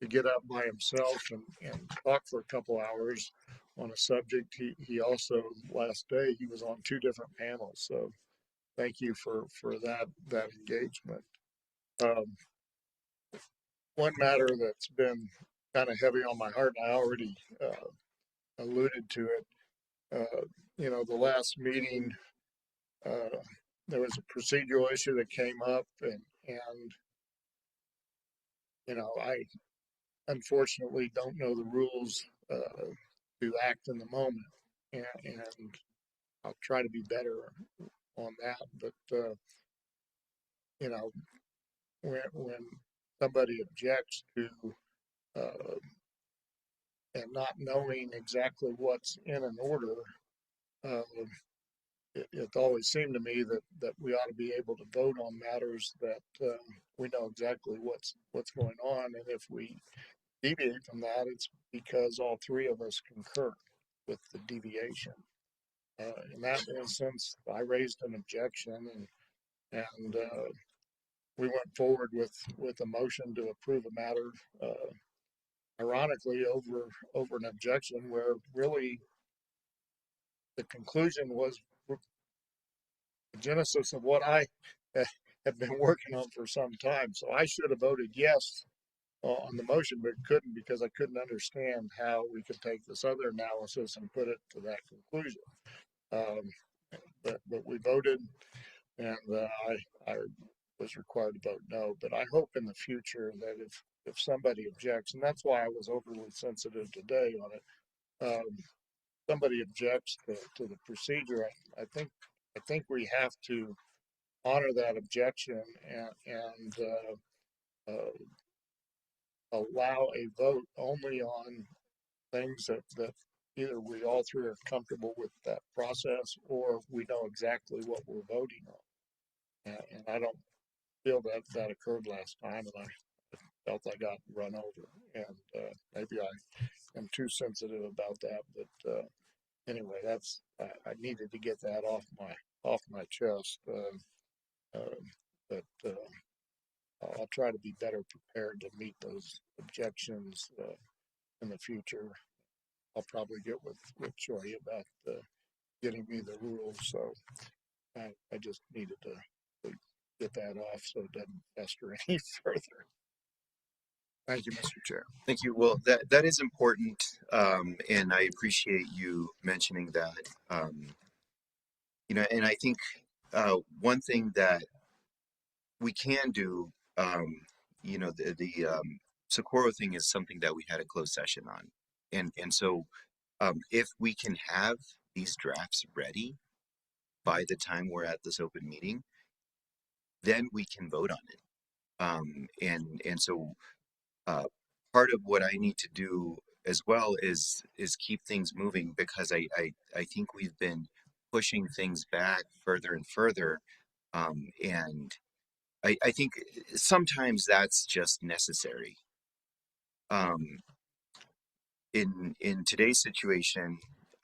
get up by himself and talk for a couple hours, on a subject. He also, last day, he was on 2 different panels. So thank you for that engagement. One matter that's been kind of heavy on my heart, and I already alluded to it. The last meeting, there was a procedural issue that came up, and I unfortunately don't know the rules to act in the moment, and I'll try to be better on that. But when somebody objects to and not knowing exactly what's in an order, it always seemed to me that we ought to be able to vote on matters that we know exactly what's going on, and if we deviate from that, it's because all 3 of us concur with the deviation. In that instance, I raised an objection, and we went forward with a motion to approve a matter, ironically over an objection where really the conclusion was the genesis of what I have been working on for some time. So I should have voted yes on the motion, but couldn't, because I couldn't understand how we could take this other analysis and put it to that conclusion. But we voted, and I was required to vote no. But I hope in the future that if somebody objects, and that's why I was overly sensitive today on it, somebody objects to the procedure, I think we have to honor that objection and allow a vote only on things that either we all 3 are comfortable with that process, or we know exactly what we're voting on. And I don't feel that occurred last time, and I felt I got run over. And maybe I am too sensitive about that, but anyway, that's I needed to get that off my chest. But I'll try to be better prepared to meet those objections in the future. I'll probably get with Choi about getting me the rules. So I just needed to get that off so it doesn't fester any further. Thank you, Mr. Chair. Thank you. Well, that is important, and I appreciate you mentioning that. And I think one thing that we can do, the Socorro thing is something that we had a closed session on, and so if we can have these drafts ready by the time we're at this open meeting, then we can vote on it. And so part of what I need to do as well is keep things moving, because I think we've been pushing things back further and further, and I think sometimes that's just necessary. In today's situation,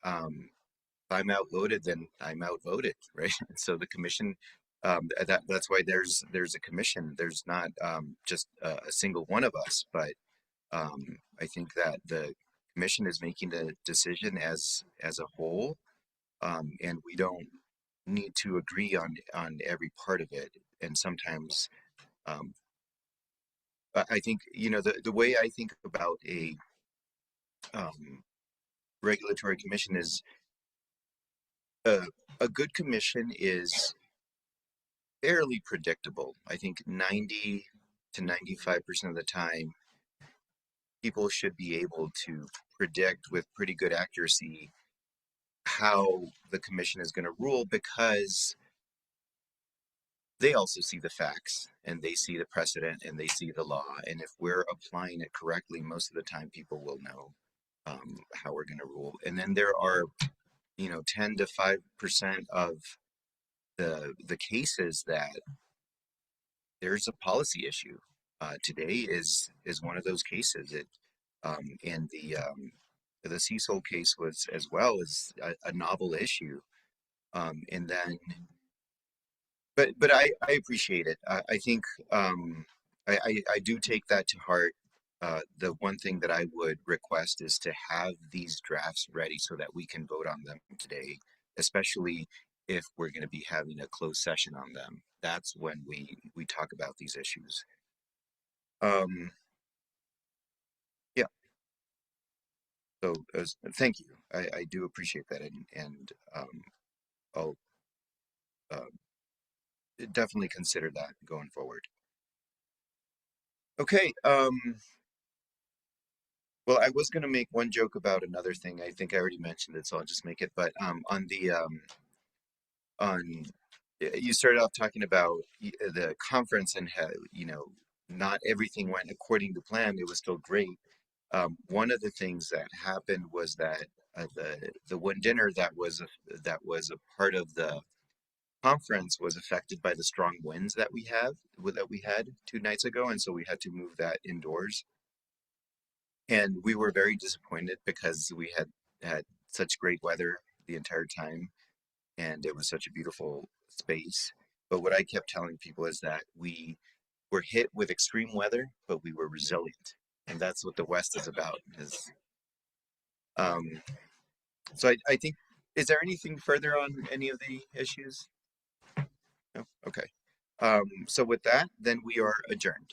if I'm outvoted, then I'm outvoted, right? And so the commission, that's why there's a commission. There's not just a single one of us, but I think that the commission is making the decision as a whole, and we don't need to agree on every part of it. And sometimes I think the way I think about a regulatory commission is a good commission is fairly predictable. I think 90 to 95% of the time, people should be able to predict with pretty good accuracy how the commission is going to rule, because they also see the facts and they see the precedent and they see the law. And if we're applying it correctly, most of the time people will know how we're going to rule. And then there are 10 to 5% of the cases that there's a policy issue. Today is one of those cases. And the Cecil case was as well as a novel issue. And then, but I appreciate it. I think I do take that to heart. The one thing that I would request is to have these drafts ready so that we can vote on them today, especially if we're going to be having a closed session on them. That's when we talk about these issues. Yeah. So thank you. I do appreciate that, and I'll definitely consider that going forward. Okay. Well, I was going to make one joke about another thing. I think I already mentioned it, so I'll just make it. But on you started off talking about the conference and how, you know, not everything went according to plan. It was still great. One of the things that happened was that the one dinner that was a part of the conference was affected by the strong winds that we had 2 nights ago, and so we had to move that indoors. And we were very disappointed because we had such great weather the entire time, and it was such a beautiful space. But what I kept telling people is that we were hit with extreme weather, but we were resilient, and that's what the West is about. So I think, is there anything further on any of the issues? No? Okay. So with that, then we are adjourned.